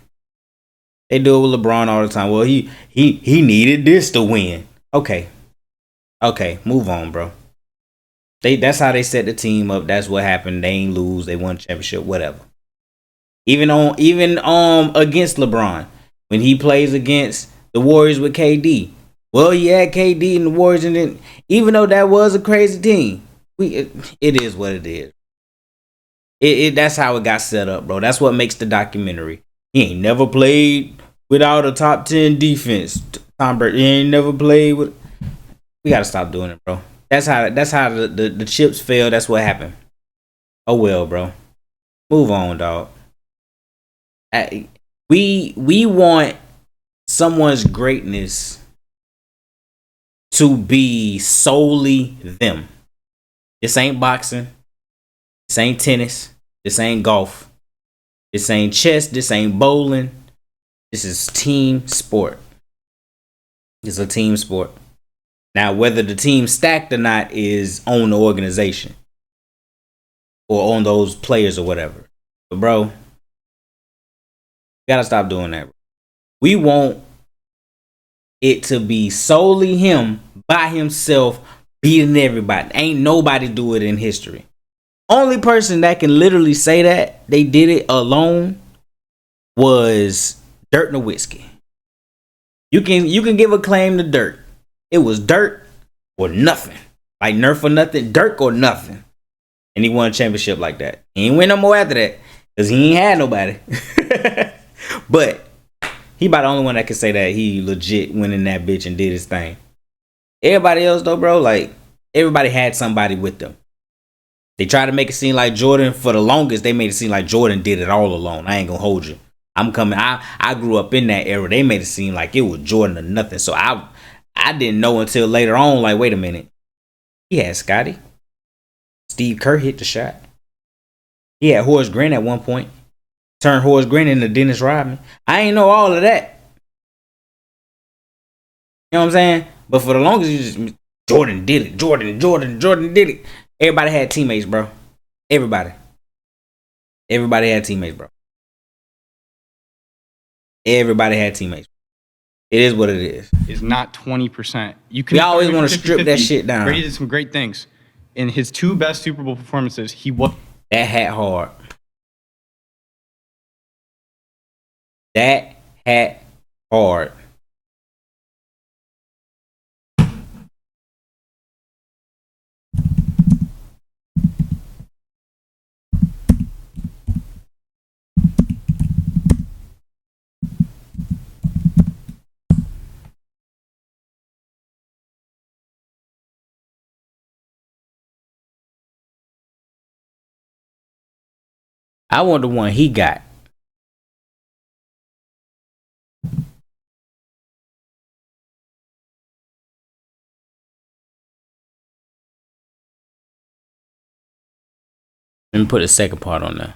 They do it with LeBron all the time. Well, he needed this to win. Okay, move on, bro. That's how they set the team up. That's what happened. They ain't lose. They won championship. Whatever. Even against LeBron when he plays against the Warriors with KD. Well, he had KD and the Warriors, and then even though that was a crazy team, it is what it is. That's how it got set up, bro. That's what makes the documentary. He ain't never played without a top 10 defense. Tom Brady, he ain't never played with. We gotta stop doing it, bro. That's how the chips fell. That's what happened. Oh well, bro. Move on, dog. We want someone's greatness to be solely them. This ain't boxing. This ain't tennis. This ain't golf. This ain't chess. This ain't bowling. This is team sport. It's a team sport. Now, whether the team stacked or not is on the organization or on those players or whatever. But, bro, you gotta stop doing that. Bro. We want it to be solely him by himself beating everybody. Ain't nobody do it in history. Only person that can literally say that they did it alone was Dirk Nowitzki. You can give a claim to Dirk. It was Dirk or nothing. Like Nerf or nothing, Dirk or nothing. And he won a championship like that. He ain't win no more after that because he ain't had nobody. But he about the only one that can say that he legit went in that bitch and did his thing. Everybody else though, bro, like everybody had somebody with them. They tried to make it seem like Jordan, for the longest, they made it seem like Jordan did it all alone. I ain't gonna hold you. I grew up in that era. They made it seem like it was Jordan or nothing. So I didn't know until later on, like, wait a minute. He had Scotty. Steve Kerr hit the shot. He had Horace Grant at one point. Turned Horace Grant into Dennis Rodman. I ain't know all of that. You know what I'm saying? But for the longest, Jordan did it. Jordan did it. Everybody had teammates, bro. Everybody had teammates, bro. Everybody had teammates. It is what it is. Is not 20%. We always want to strip that shit down. Brady did some great things. In his 2 best Super Bowl performances, he was that hat hard. That hat hard. I want the one he got. Let me put the second part on there.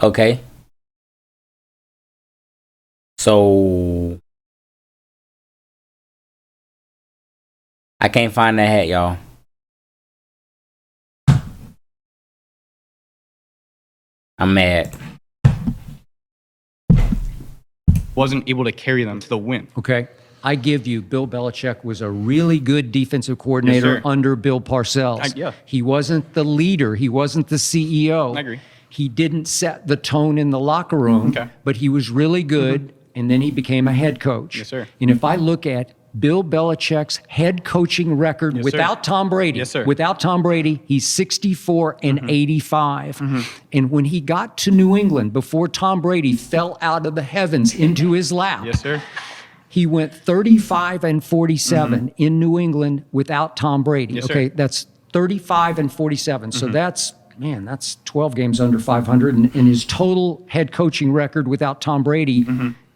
Okay. So I can't find that hat, y'all. I'm mad. Wasn't able to carry them to the win. Okay. I give you, Bill Belichick was a really good defensive coordinator under Bill Parcells. Yeah. He wasn't the leader. He wasn't the CEO. I agree. He didn't set the tone in the locker room, Okay. but he was really good, and then he became a head coach. Yes, sir. And if I look at Bill Belichick's head coaching record without Tom Brady, without Tom Brady, he's 64 and 85. And when he got to New England, before Tom Brady fell out of the heavens into his lap, Yes, sir. he went 35 and 47 in New England without Tom Brady. Yes, Okay, sir. that's 35 and 47. So that's 12 games under 500. And his total head coaching record without Tom Brady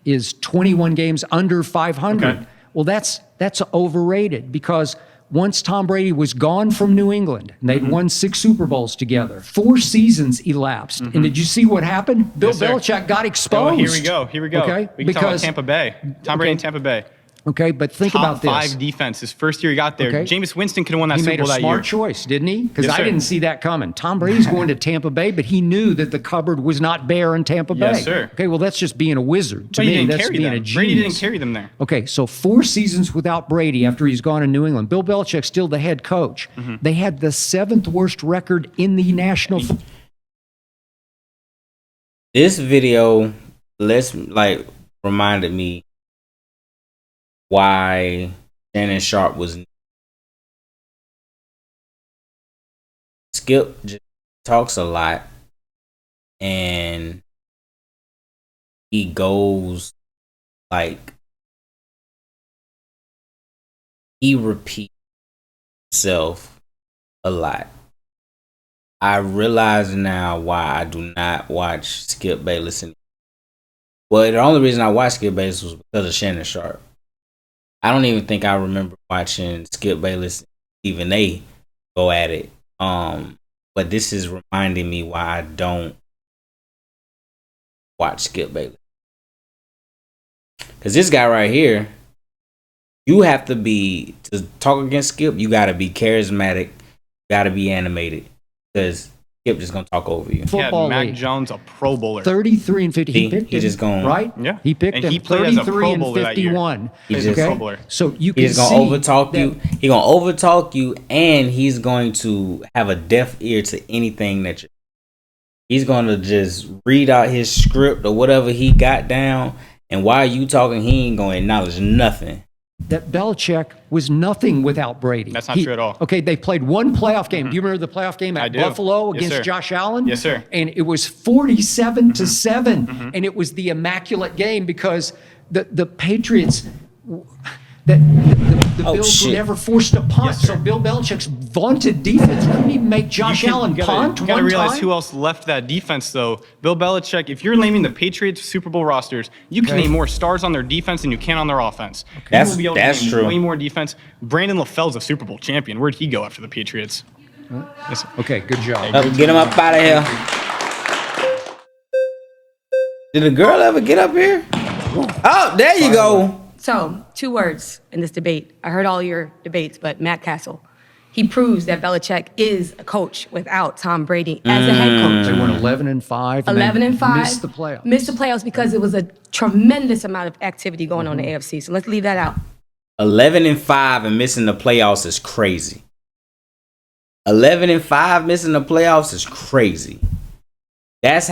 is 21 games under 500. Okay. Well, that's overrated because once Tom Brady was gone from New England, and they'd won 6 Super Bowls together, 4 seasons elapsed. And did you see what happened? Bill Yes, sir. Belichick got exposed. Oh, here we go. Here we go. Okay, We can talk about Tampa Bay. Tom Brady in Tampa Bay. Okay, but think Top about this. 5 defense. His first year he got there. Okay. Jameis Winston could have won that He Super made a Bowl that smart year. choice, didn't he? Because Yes, I sir. didn't see that coming. Tom Brady's going to Tampa Bay, but he knew that the cupboard was not bare in Tampa Bay. Yes, sir. Okay, well, that's just being a wizard. To But he me, didn't that's carry being them. a genius. Brady didn't carry them there. Okay, so 4 seasons without Brady after he's gone to New England. Bill Belichick's still the head coach. They had the 7th worst record in the National Football. This video reminded me why Shannon Sharp was. Skip just talks a lot, and he goes he repeats himself a lot. I realize now why I do not watch Skip Bayless anymore. Well, the only reason I watched Skip Bayless was because of Shannon Sharp. I don't even think I remember watching Skip Bayless, even they go at it. But this is reminding me why I don't watch Skip Bayless. Because this guy right here, you have to talk against Skip, you got to be charismatic, got to be animated. Because Skip just going to talk over you. Football Mac league. Jones, a Pro Bowler. 33 and 50. He picked he him, just going right? Yeah. He picked And him he played as a 33 Pro and Bowler that year. 51. He's a Pro Bowler. So you can He's see gonna overtalk that- you. He's gonna overtalk you, and he's going to have a deaf ear to anything that you. He's gonna just read out his script or whatever he got down, and while you talking, he ain't gonna acknowledge nothing. That Belichick was nothing without Brady. That's not true at all. Okay, they played one playoff game. Do you remember the playoff game I at do. Buffalo Yes, against sir. Josh Allen? Yes, sir. And it was 47 to 7, and it was the immaculate game because the Patriots. The Bills were never forced to punt. Yes, sir. So Bill Belichick's vaunted defense couldn't even make Josh Allen punt You gotta one realize time. who else left that defense, though. Bill Belichick, if you're naming the Patriots Super Bowl rosters, you can name more stars on their defense than you can on their offense. That's- You will be able to that's name true. Way more defense. Brandon LaFell's a Super Bowl champion. Where'd he go after the Patriots? Yes, sir. Okay, good job. Get him up out of here. Did a girl ever get up here? Oh, there you go. So, 2 words in this debate. I heard all your debates, but Matt Castle, he proves that Belichick is a coach without Tom Brady as a head They coach. went 11 and 5. 11 and 5. Missed the playoffs. Missed the playoffs because it was a tremendous amount of activity going on in the AFC. So let's leave that out. 11 and 5 and missing the playoffs is crazy. 11 and 5 missing the playoffs is crazy. That's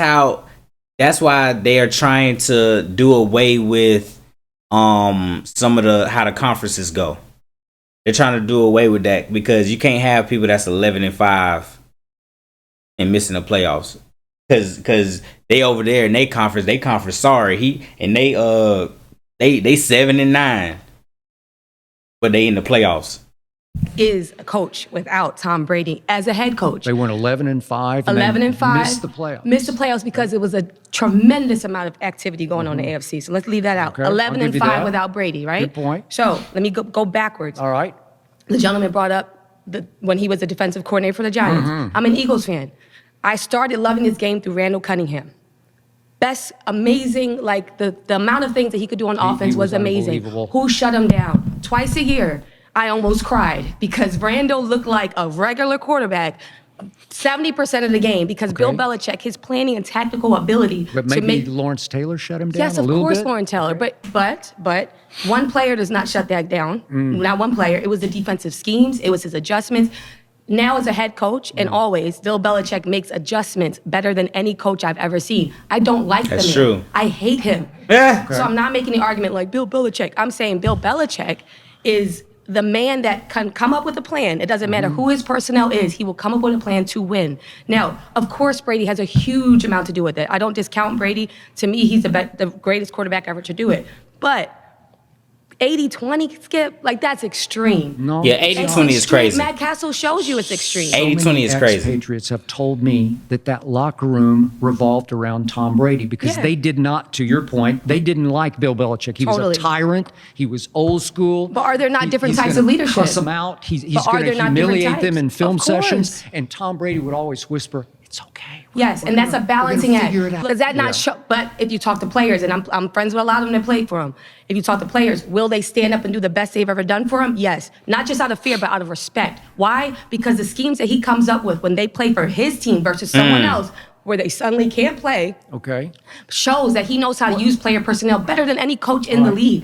why they are trying to do away with some of how the conferences go. They're trying to do away with that because you can't have people that's 11 and 5 and missing the playoffs. cause they over there in they conference sorry. They 7-9, but they in the playoffs. Is a coach without Tom Brady as a head coach. They went 11-5. 11-5. Missed the playoffs. Missed the playoffs because it was a tremendous amount of activity going on in the AFC. So let's leave that out. Okay, I'll give you 11-5 that. without Brady, right? Good point. So let me go backwards. All right. The gentleman brought up when he was the defensive coordinator for the Giants. I'm an Eagles fan. I started loving this game through Randall Cunningham. Best, amazing, like the amount of things that he could do on offense was amazing. Who shut him down? Twice a year, I almost cried because Randall looked like a regular quarterback 70% of the game because Bill Belichick, his planning and tactical ability But to maybe make. Lawrence Taylor shut him down Yes, a of little course, bit? Lawrence Taylor. But one player does not shut that down. Not one player. It was the defensive schemes. It was his adjustments. Now, as a head coach, and always, Bill Belichick makes adjustments better than any coach I've ever seen. I don't like That's the man. true. I hate him. Yeah. So I'm not making the argument like Bill Belichick. I'm saying Bill Belichick is the man that can come up with a plan. It doesn't matter who his personnel is. He will come up with a plan to win. Now, of course, Brady has a huge amount to do with it. I don't discount Brady. To me, he's the greatest quarterback ever to do it. But 80-20, Skip, like that's extreme. No. Yeah, 80-20 is crazy. Matt Castle shows you it's extreme. 80-20 is crazy. Patriots have told me that locker room revolved around Tom Brady because Yeah. they did not, to your point, they didn't like Bill Belichick. He Totally. was a tyrant. He was old school. But are there not different he's types gonna of leadership? Cuss them out. He's But are going to there not different humiliate them types? in film Of sessions. course. And Tom Brady would always whisper, "It's okay." Yes, and that's a balancing act. figure it out. Does that not show? But if you talk to players, and I'm friends with a lot of them that played for him, if you talk to players, will they stand up and do the best they've ever done for him? Yes. Not just out of fear, but out of respect. Why? Because the schemes that he comes up with when they play for his team versus someone else, where they suddenly can't play, Okay. shows that he knows how to use player personnel better than any coach in the league.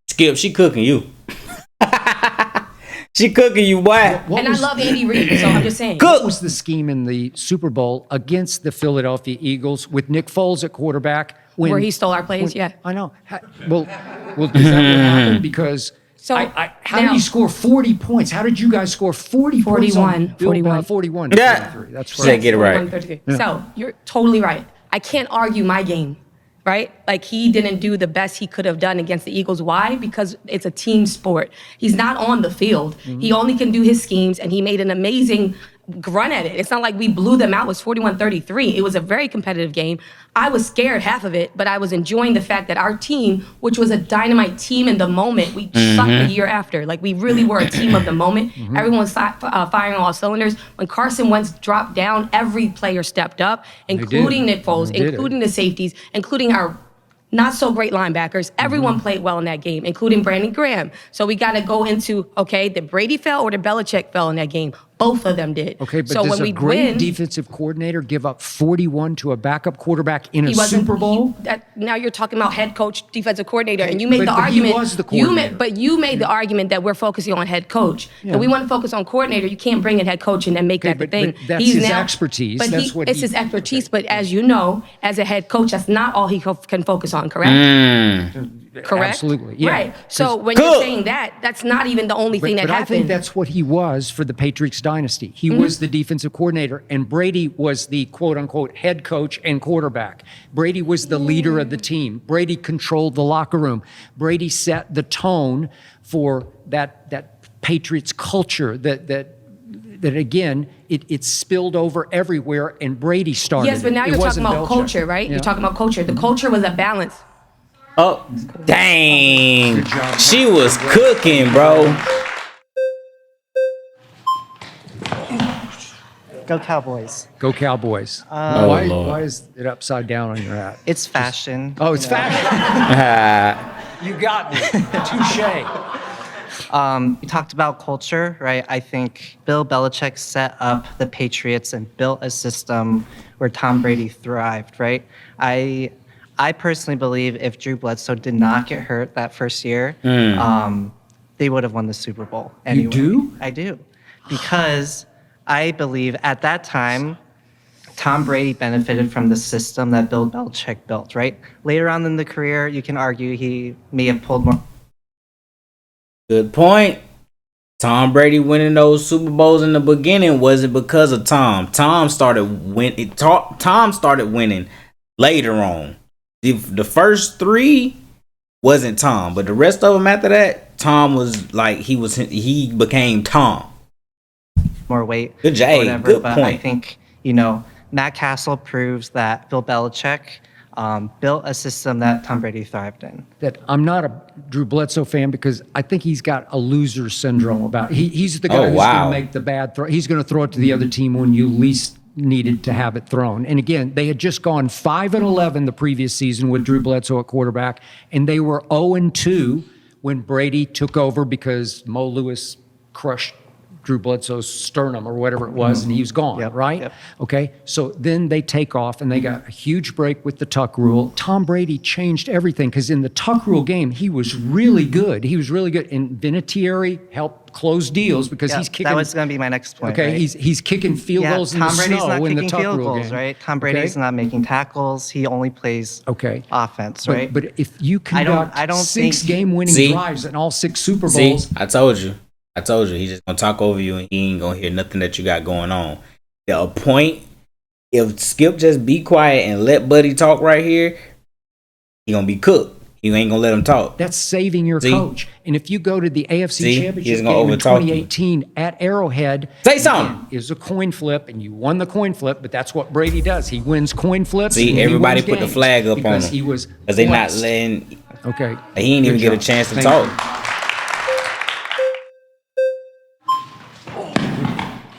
Skip, she cooking you. She cooking you, boy. And I love Andy Reid, so I'm just saying. What was the scheme in the Super Bowl against the Philadelphia Eagles with Nick Foles at quarterback? Where he stole our plays, yeah. I know. Well, is that what happened? Because So, how did he score 40 points? How did you guys score 40 points? 41. 41. 41. Yeah. 43. That's She said right. get it right. 41-33. So you're totally right. I can't argue my game, right? Like he didn't do the best he could have done against the Eagles. Why? Because it's a team sport. He's not on the field. He only can do his schemes, and he made an amazing run at it. It's not like we blew them out. It was 41-33. It was a very competitive game. I was scared half of it, but I was enjoying the fact that our team, which was a dynamite team in the moment, we sucked the year after. Like we really were a team of the moment. Everyone was firing on all cylinders. When Carson Wentz dropped down, every player stepped up, including Nick Foles, including the safeties, including our not so great linebackers. Everyone played well in that game, including Brandon Graham. So we got to go into, okay, did Brady fell or did Belichick fell in that game? Both of them did. Okay, but so does when a we great win, defensive coordinator give up 41 to a backup quarterback in a he wasn't- Super Bowl? now you're talking about head coach, defensive coordinator, and you made But- the but he argument. was the coordinator. But you made the argument that we're focusing on head coach. And we want to focus on coordinator. You can't bring in head coach and then make that the but thing. that's his expertise. But That's what it's he- his expertise. But as you know, as a head coach, that's not all he can focus on. Correct. Correct. Absolutely, yeah. Right. So 'Cause- when you're saying that, that's not even the only thing that but I happened. think that's what he was for the Patriots dynasty. He was the defensive coordinator, and Brady was the quote-unquote head coach and quarterback. Brady was the leader of the team. Brady controlled the locker room. Brady set the tone for that Patriots culture that again, it spilled over everywhere, and Brady started. Yes, but now it. you're talking wasn't about Belichick. culture, right? Yeah. You're talking about culture. The culture was a balance. Oh, dang. She was cooking, bro. Go Cowboys. Go Cowboys. Oh, why, Lord. why is it upside down on your hat? It's fashion. Oh, it's fashion. You got me. Touche. You talked about culture, right? I think Bill Belichick set up the Patriots and built a system where Tom Brady thrived, right? I personally believe if Drew Bledsoe did not get hurt that first year, they would have won the Super Bowl. Anyway. You do? I do. Because I believe at that time, Tom Brady benefited from the system that Bill Belichick built, right? Later on in the career, you can argue he may have pulled more. Good point. Tom Brady winning those Super Bowls in the beginning wasn't because of Tom. Tom started winning later on. The first 3 wasn't Tom, but the rest of them after that, Tom was like he became Tom. More weight. Good Jay. Whatever, Good but point. I think, Matt Castle proves that Bill Belichick built a system that Tom Brady thrived in. That I'm not a Drew Bledsoe fan because I think he's got a loser syndrome about it. He's the guy who's going to make the bad throw. He's going to throw it to the other team when you least needed to have it thrown. And again, they had just gone 5-11 the previous season with Drew Bledsoe at quarterback, and they were 0-2 when Brady took over because Mo Lewis crushed Drew Bledsoe's sternum or whatever it was, and he was gone, right? Yep. Okay, so then they take off, and they got a huge break with the tuck rule. Tom Brady changed everything because in the tuck rule game, he was really good. He was really good. And Vinatieri helped close deals because he's kicking. That was going to be my next point. Okay, right? he's kicking field goals in the Tom Brady's snow not in the kicking tuck field rule goals, game. right? Tom Brady's not making tackles. He only plays offense, right? But if you conduct I don't 6 think- game-winning drives in all 6 Super See, Bowls, I told you. He's just gonna talk over you and he ain't gonna hear nothing that you got going on. The point, if Skip just be quiet and let Buddy talk right here, he gonna be cooked. You ain't gonna let him talk. that's saving your coach. And if you go to the AFC See? Championship He's gonna game in overtalk you. 2018 at Arrowhead, Say something. again, is a coin flip, and you won the coin flip. But that's what Brady does. He wins coin flips. See, and he everybody wins put the games flag up on because him. he was Because they not blessed. letting. Okay, He ain't even Good get a job. chance to Thank talk. you.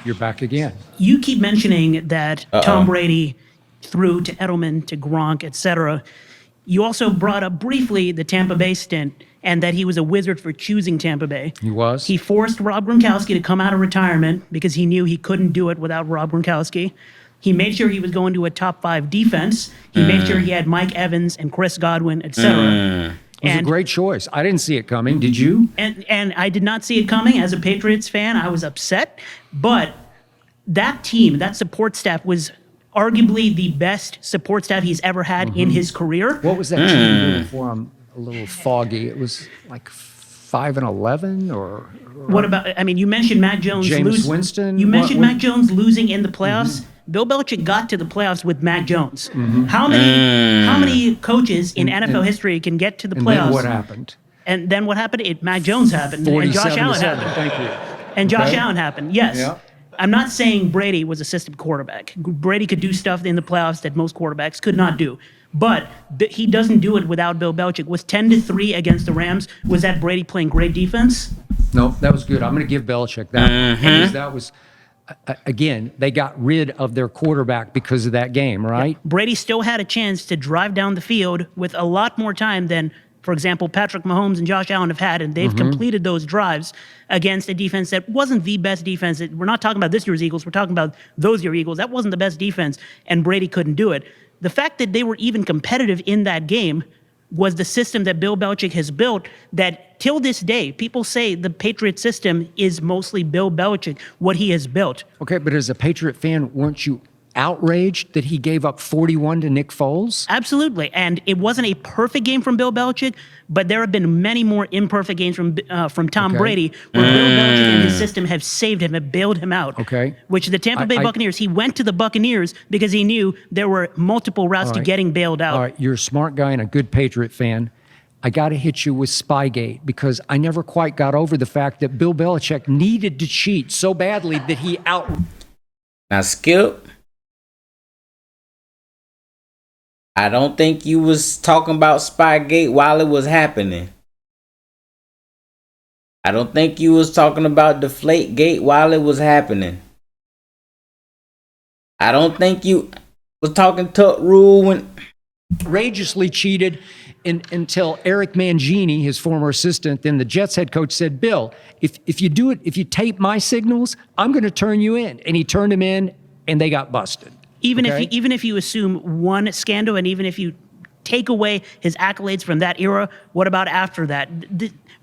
You're back again. You keep mentioning that Uh-oh. Tom Brady threw to Edelman, to Gronk, etc. You also brought up briefly the Tampa Bay stint and that he was a wizard for choosing Tampa Bay. He was. He forced Rob Gronkowski to come out of retirement because he knew he couldn't do it without Rob Gronkowski. He made sure he was going to a top 5 defense. He made sure he had Mike Evans and Chris Godwin, etc. It was a great choice. I didn't see it coming. Did you? And I did not see it coming. As a Patriots fan, I was upset. But that team, that support staff was arguably the best support staff he's ever had in his career. What was that team doing for him? A little foggy. It was like 5-11 or What about, I mean, you mentioned Mac Jones Jameis Winston? You mentioned What- Mac Jones losing in the playoffs. Bill Belichick got to the playoffs with Mac Jones. How many coaches in NFL history can get to the and playoffs? then what happened? And then what happened? Mac Jones happened, and Josh Allen 47-7. happened. Thank you. And Josh Okay. Allen happened. Yes. Yeah. I'm not saying Brady was a system quarterback. Brady could do stuff in the playoffs that most quarterbacks could not do. But he doesn't do it without Bill Belichick. Was 10-3 against the Rams? Was that Brady playing great defense? No, that was good. I'm going to give Belichick that. Because that was, again, they got rid of their quarterback because of that game, right? Brady still had a chance to drive down the field with a lot more time than, for example, Patrick Mahomes and Josh Allen have had, and they've completed those drives against a defense that wasn't the best defense. We're not talking about this year's Eagles. We're talking about those year Eagles. That wasn't the best defense, and Brady couldn't do it. The fact that they were even competitive in that game was the system that Bill Belichick has built that till this day, people say the Patriot system is mostly Bill Belichick, what he has built. Okay, but as a Patriot fan, weren't you outraged that he gave up 41 to Nick Foles? Absolutely. And it wasn't a perfect game from Bill Belichick, but there have been many more imperfect games from Tom Okay. Brady where Bill Belichick and his system have saved him, have bailed him out. Okay. Which the Tampa Bay Buccaneers, he went to the Buccaneers because he knew there were multiple routes to getting bailed out. All right, you're a smart guy and a good Patriot fan. I got to hit you with Spygate because I never quite got over the fact that Bill Belichick needed to cheat so badly that he out. Now, Skip, I don't think you was talking about Spygate while it was happening. I don't think you was talking about Deflategate while it was happening. I don't think you was talking Tuck Rule when Outrageously cheated until Eric Mangini, his former assistant, then the Jets head coach said, Bill, if you do it, if you tape my signals, I'm going to turn you in. And he turned him in and they got busted. Even Okay? if you assume one scandal, and even if you take away his accolades from that era, what about after that?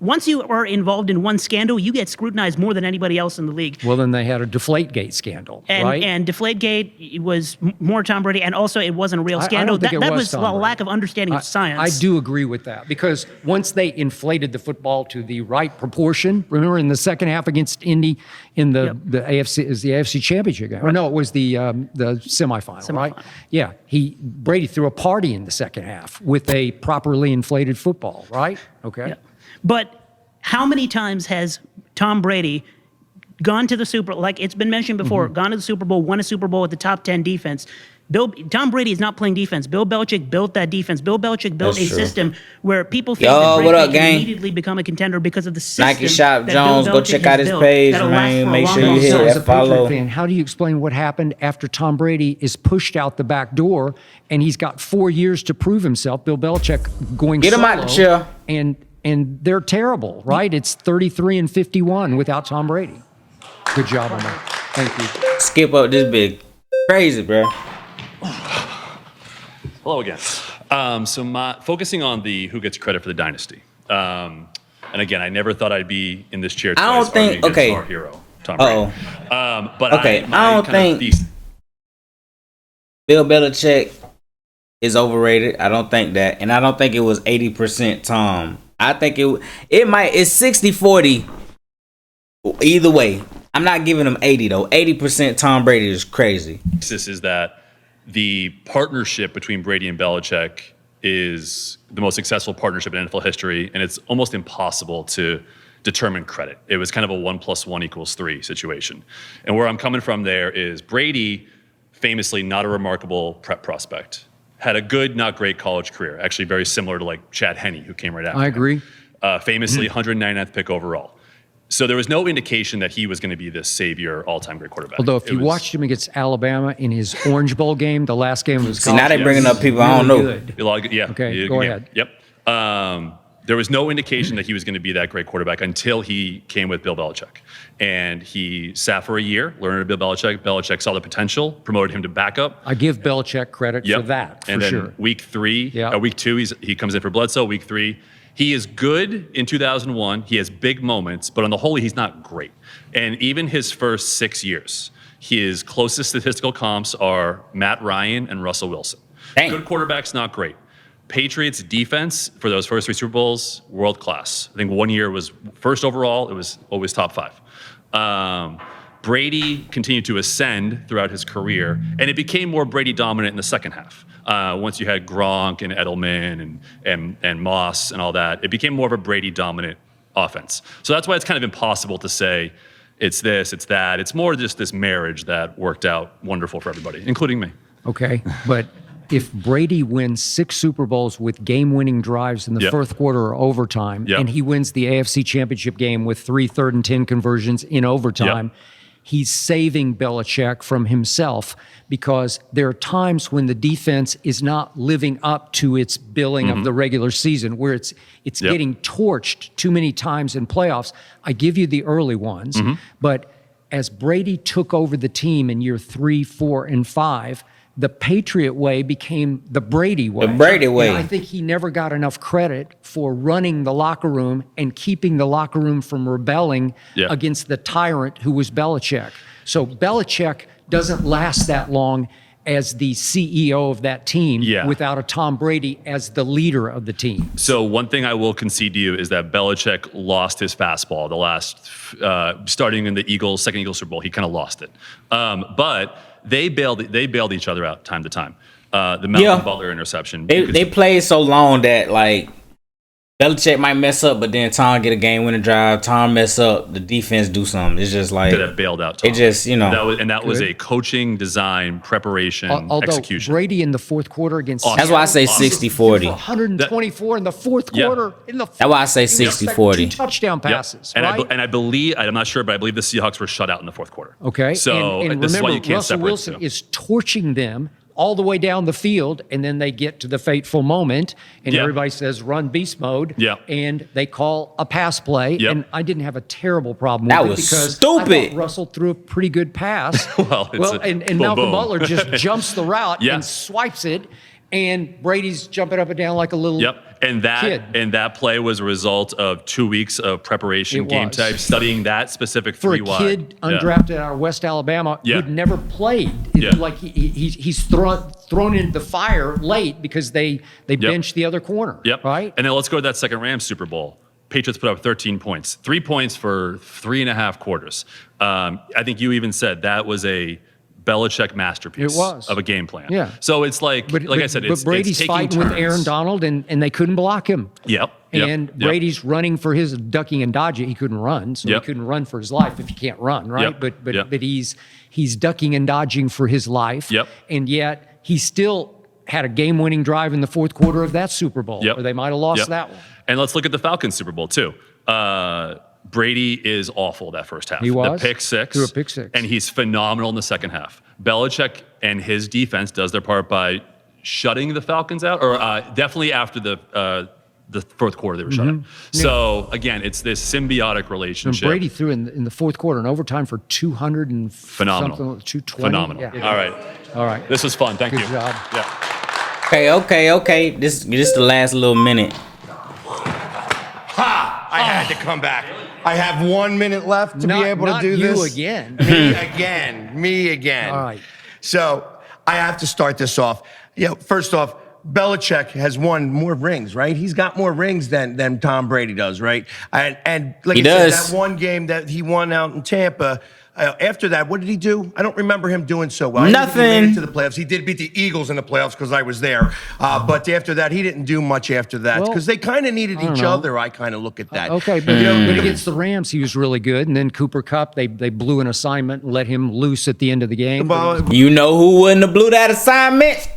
Once you are involved in one scandal, you get scrutinized more than anybody else in the league. Well, then they had a Deflategate scandal, right? And Deflategate was more Tom Brady, and also it wasn't a real scandal. That was a lack of understanding of science. I do agree with that, because once they inflated the football to the right proportion, remember in the second half against Indy in the AFC Championship game, or no, it was the semifinal, right? Yeah, Brady threw a party in the second half with a properly inflated football, right? Okay. Yeah. But how many times has Tom Brady gone to the like it's been mentioned before, gone to the Super Bowl, won a Super Bowl with the top 10 defense? Tom Brady is not playing defense. Bill Belichick built that defense. Bill Belichick built a system where people think that Brady can immediately become a contender because of the system. Nike Shop Jones, go check out his page, man. Make sure you hit that follow. Fan, how do you explain what happened after Tom Brady is pushed out the back door and he's got 4 years to prove himself? Bill Belichick going Get him out the chair. And they're terrible, right? It's 33-51 without Tom Brady. Good job on that. Thank you. Skip up this big. Crazy, bro. Hello again. Focusing on who gets credit for the dynasty. And again, I never thought I'd be in this chair. I don't think. Okay. Our hero, Tom Brady. But okay, I don't think Bill Belichick is overrated. I don't think that, and I don't think it was 80% Tom. I think it's 60-40 either way. I'm not giving him 80 though. 80% Tom Brady is crazy. This is that the partnership between Brady and Belichick is the most successful partnership in NFL history, and it's almost impossible to determine credit. It was kind of a 1 + 1 = 3 situation. And where I'm coming from there is Brady, famously not a remarkable prep prospect, had a good, not great college career, actually very similar to like Chad Henne, who came right after I agree. Famously 199th pick overall. So there was no indication that he was going to be this savior, all-time great quarterback. Although if you watched him against Alabama in his Orange Bowl game, the last game was now they're bringing up people I don't know. Yeah. Okay, go ahead. Yep. There was no indication that he was going to be that great quarterback until he came with Bill Belichick. And he sat for a year, learned under Bill Belichick. Belichick saw the potential, promoted him to backup. I give Belichick credit for that, and then sure. week 2, he comes in for Bledsoe. Week 3, he is good in 2001. He has big moments, but on the whole, he's not great. And even his first 6 years, his closest statistical comps are Matt Ryan and Russell Wilson. Dang. Good quarterbacks, not great. Patriots defense for those first 3 Super Bowls, world class. I think 1 year was first overall. It was always top 5. Brady continued to ascend throughout his career, and it became more Brady dominant in the second half. Once you had Gronk and Edelman and Moss and all that, it became more of a Brady dominant offense. So that's why it's kind of impossible to say it's this, it's that. It's more just this marriage that worked out wonderful for everybody, including me. Okay, but if Brady wins 6 Super Bowls with game-winning drives in the fourth quarter or overtime, and he wins the AFC Championship game with 3 3rd and 10 conversions in overtime, he's saving Belichick from himself, because there are times when the defense is not living up to its billing of the regular season, where it's getting torched too many times in playoffs. I give you the early ones, but as Brady took over the team in year 3, 4, and 5, the Patriot way became the Brady way. The Brady way. And I think he never got enough credit for running the locker room and keeping the locker room from rebelling against the tyrant who was Belichick. So Belichick doesn't last that long as the CEO of that team without a Tom Brady as the leader of the team. So one thing I will concede to you is that Belichick lost his fastball the last, starting in the second Eagles Super Bowl, he kind of lost it. But they bailed each other out time to time. The Malcolm Butler interception. They played so long that like Belichick might mess up, but then Tom get a game-winning drive. Tom mess up, the defense do something. It's just like that bailed out Tom. It just, you know, that was a coaching, design, preparation, execution. Brady in the fourth quarter against that's why I say 60-40. 124 in the fourth quarter. That's why I say 60-40. 2 touchdown passes. And right? I believe, I'm not sure, but I believe the Seahawks were shut out in the fourth quarter. Okay. So and this remember, is why you can't Russell separate Wilson is torching them all the way down the field, and then they get to the fateful moment, and everybody says run beast mode, and they call a pass play, and I didn't have a terrible problem with it because stupid. I thought Russell threw a pretty good pass. and Malcolm Butler just jumps the route and swipes it, And Brady's jumping up and down like a little And kid. that play was a result of 2 weeks of preparation, It game was. type, studying that specific For a 3 wide. kid undrafted out of West Alabama who'd never played. Like he's thrown into the fire late because they benched the other corner. Right? And then let's go to that second Rams Super Bowl. Patriots put up 13 points, 3 points for 3.5 quarters. I think you even said that was a Belichick masterpiece of a game plan. Yeah. So it's like I said, it's Brady's taking fighting with turns. Aaron Donald, and they couldn't block him. And Brady's running for his ducking and dodging. He couldn't run, so he couldn't run for his life if he can't run, right? But he's ducking and dodging for his life. And yet he still had a game-winning drive in the fourth quarter of that Super Bowl, or they might have lost that one. And let's look at the Falcons Super Bowl too. Brady is awful that first half. He was. The pick six. Threw a pick six. And he's phenomenal in the second half. Belichick and his defense does their part by shutting the Falcons out, or definitely after the fourth quarter they were shut out. So again, it's this symbiotic relationship. And Brady threw in the fourth quarter in overtime for 200 and Phenomenal. something, 220. Phenomenal. Yeah. All right. This was fun. Thank you. Good job. Yeah. Okay. This the last little minute. Ha! I had to come back. I have 1 minute left to be able to do you this. again. Me again. All right. So I have to start this off. First off, Belichick has won more rings, right? He's got more rings than Tom Brady does, right? And like He I said, does. that one game that he won out in Tampa. After that, what did he do? I don't remember him doing so well. I think he made it to the playoffs. He did beat the Eagles in the playoffs because I was there. But after that, he didn't do much after that because they kind of needed each other. I kind of look at that. Okay, but but against the Rams, he was really good. And then Cooper Kupp, they blew an assignment and let him loose at the end of the game. You know who wouldn't have blew that assignment?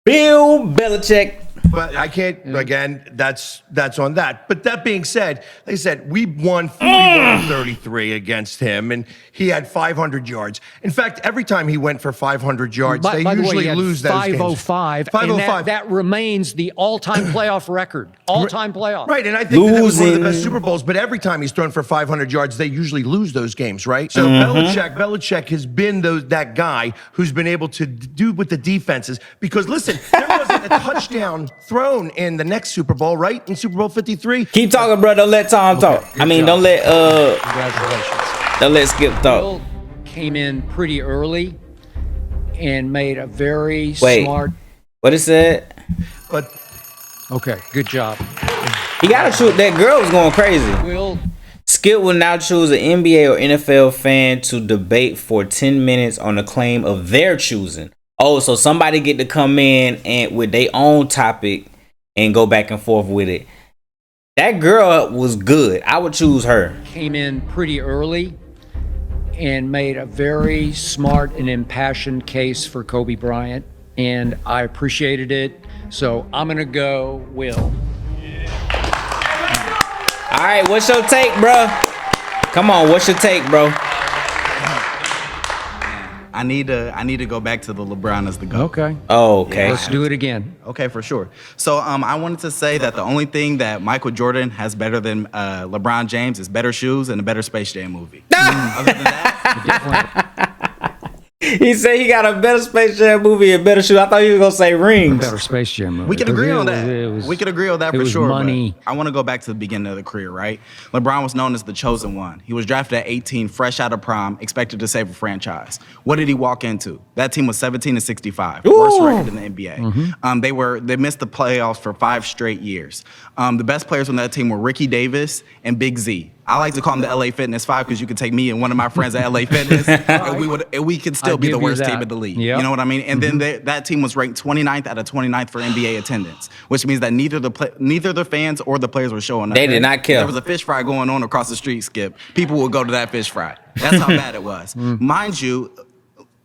Bill Belichick. But I can't, again, that's on that. But that being said, like I said, we won 41-33 against him, and he had 500 yards. In fact, every time he went for 500 yards, they by the way, usually he had lose those games. 505. 505. And that remains the all-time playoff record. All-time playoff. Right, and I think that was one of the best Super Bowls, but every time he's thrown for 500 yards, they usually lose those games, right? So Belichick has been that guy who's been able to do with the defenses, because listen, there wasn't a touchdown thrown in the next Super Bowl, right? In Super Bowl 53. Keep talking, bro. Don't let Tom talk. I mean, don't let Congratulations. don't let Skip talk. Bill came in pretty early and made a very smart. What it said? But okay, good job. He gotta shoot. That girl was going crazy. Will Skip will now choose an NBA or NFL fan to debate for 10 minutes on a claim of their choosing. Oh, so somebody get to come in and with their own topic and go back and forth with it. That girl was good. I would choose her. came in pretty early and made a very smart and impassioned case for Kobe Bryant, and I appreciated it. So I'm gonna go Will. All right, what's your take, bro? Come on, what's your take, bro? I need to go back to the LeBron as the GOAT. Okay. Oh, okay. Let's do it again. Okay, for sure. So I wanted to say that the only thing that Michael Jordan has better than LeBron James is better shoes and a better Space Jam movie. Other than that, He said he got a better Space Jam movie and better shoe. I thought he was gonna say rings. Better Space Jam movie. we can agree on that. It was- We can agree on that it for was sure. but money. I want to go back to the beginning of the career, right? LeBron was known as the chosen one. He was drafted at 18, fresh out of prom, expected to save a franchise. What did he walk into? That team was 17-65, worst record in the NBA. They missed the playoffs for 5 straight years. The best players on that team were Ricky Davis and Big Z. I like to call them the LA Fitness 5 because you could take me and one of my friends at LA Fitness, and we could still I'll be the give you worst team that. in the league. Yep. You know what I mean? And then that team was ranked 29th out of 29th for NBA attendance, which means that neither the fans or the players were showing up. They did not care. There was a fish fry going on across the street, Skip. People would go to that fish fry. That's how bad it was. Mind you,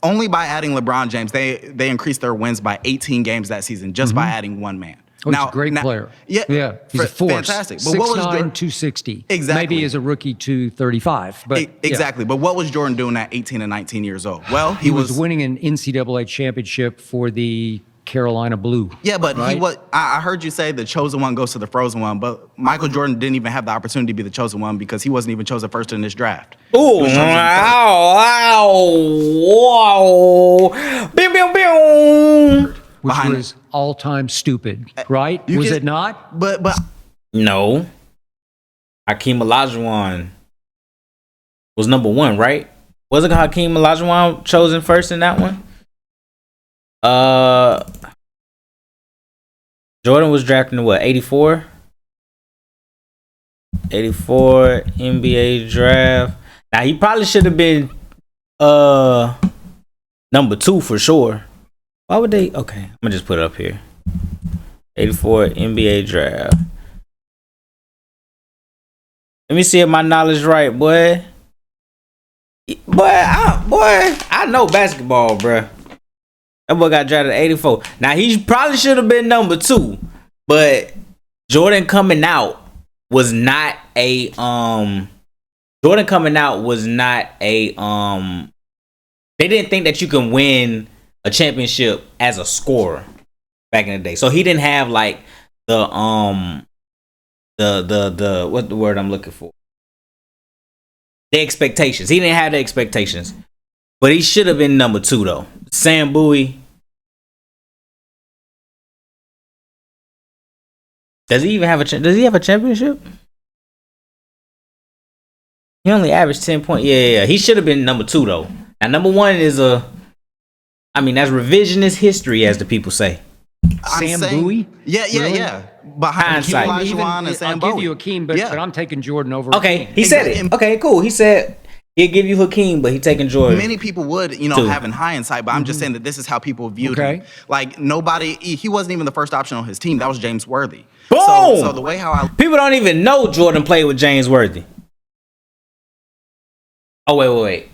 only by adding LeBron James, they increased their wins by 18 games that season just by adding one man. Oh, he's a great player. Yeah, He's a force. Fantastic. But 6'9", what was Jordan? 260. Exactly. Maybe as a rookie, 235. But Exactly. But what was Jordan doing at 18 and 19 years old? Well, he was winning an NCAA championship for the Carolina Blue. Yeah, but right? I heard you say the chosen one goes to the frozen one, but Michael Jordan didn't even have the opportunity to be the chosen one because he wasn't even chosen first in this draft. Ooh, wow. Bing, bing, bing. Which was all-time stupid, right? Was it not? But no. Hakeem Olajuwon was number 1, right? Wasn't Hakeem Olajuwon chosen first in that one? Jordan was drafted in what, 84? 84 NBA draft. Now he probably should have been number 2 for sure. Why would they? Okay, I'm gonna just put it up here. 84 NBA draft. Let me see if my knowledge right, boy. I know basketball, bruh. That boy got drafted at 84. Now he probably should have been number 2, but Jordan coming out was not a they didn't think that you can win a championship as a scorer back in the day. So he didn't have like the what's the word I'm looking for? The expectations. He didn't have the expectations. But he should have been number 2 though. Sam Bowie. Does he even have does he have a championship? He only averaged 10 points. Yeah. He should have been number 2 though. Now number 1 is that's revisionist history, as the people say. Sam Bowie? Yeah. Behind Olajuwon and Sam Bowie. I'll give you Hakeem, but I'm taking Jordan over. Okay, Hakeem. he said it. Okay, cool. He said he'd give you Hakeem, but he taking Jordan. Many people would, have in hindsight, but I'm just saying that this is how people viewed him. Like he wasn't even the first option on his team. That was James Worthy. Boom! So the way how people don't even know Jordan played with James Worthy. Oh wait.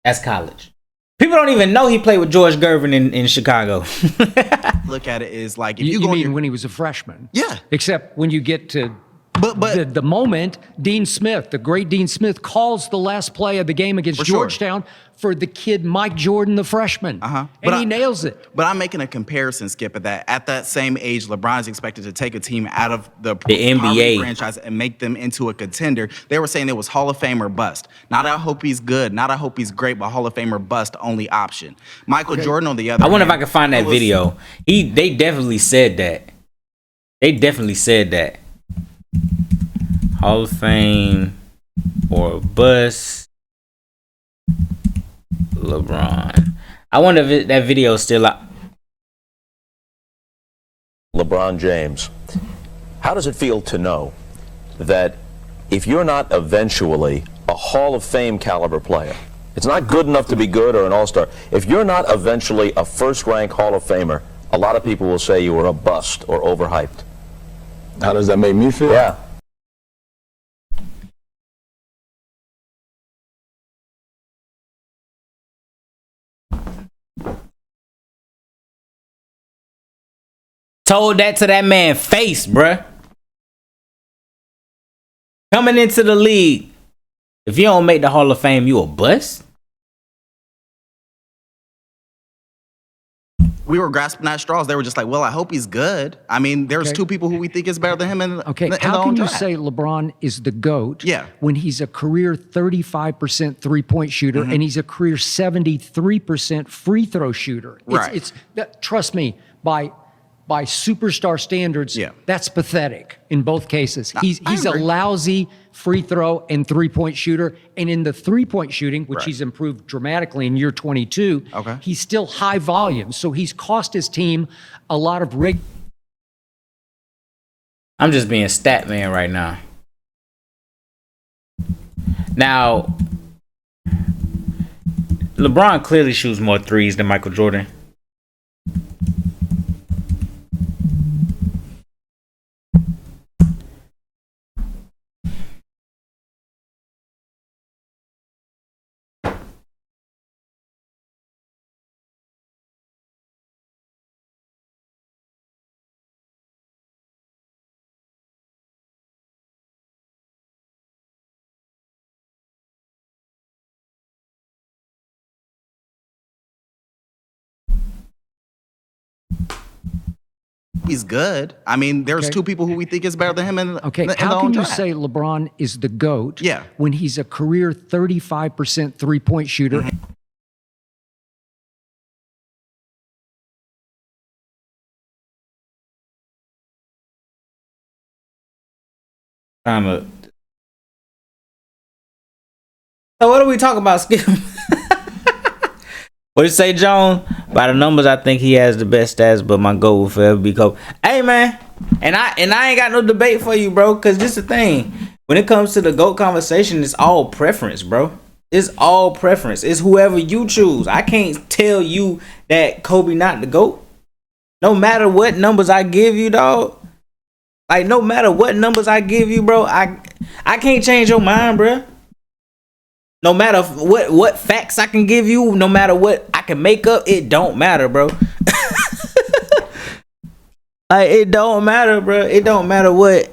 That's college. People don't even know he played with George Gervin in Chicago. look at it is like if You go mean when he was a freshman? Yeah. Except when you get to the moment, Dean Smith, the great Dean Smith, calls the last play of the game against Georgetown for the kid Mike Jordan, the freshman. And he nails it. But I'm making a comparison, Skip, at that same age, LeBron's expected to take a team out of the NBA franchise and make them into a contender. They were saying it was Hall of Fame or bust. Not I hope he's good, not I hope he's great, but Hall of Fame or bust only option. Michael Jordan on the other I wonder hand, if I can find that video. They definitely said that. Hall of Fame or bust. LeBron. I wonder if that video is still up. LeBron James. How does it feel to know that if you're not eventually a Hall of Fame caliber player, it's not good enough to be good or an all-star. If you're not eventually a first-rank Hall of Famer, a lot of people will say you were a bust or overhyped. How does that make me feel? Yeah. Told that to that man's face, bruh. Coming into the league, if you don't make the Hall of Fame, you a bust? We were grasping at straws. They were just like, well, I hope he's good. I mean, there's two people who we think is better than him. How can you say LeBron is the GOAT when he's a career 35% three-point shooter and he's a career 73% free throw shooter? Trust me, by superstar standards, that's pathetic in both cases. He's a lousy free throw and three-point shooter. And in the three-point shooting, which he's improved dramatically in year 22, he's still high volume. So he's cost his team a lot of I'm just being stat man right now. Now, LeBron clearly shoots more threes than Michael Jordan. He's good. I mean, there's two people who we think is better than him. How can you say LeBron is the GOAT when he's a career 35% three-point shooter? So what are we talking about, Skip? What you say, John? By the numbers, I think he has the best stats, but my goal will forever be Kobe. Hey, man, and I ain't got no debate for you, bro, because this is the thing. When it comes to the GOAT conversation, it's all preference, bro. It's all preference. It's whoever you choose. I can't tell you that Kobe not the GOAT. No matter what numbers I give you, dog. Like, no matter what numbers I give you, bro, I can't change your mind, bro. No matter what facts I can give you, no matter what I can make up, it don't matter, bro. Like, it don't matter, bro. It don't matter what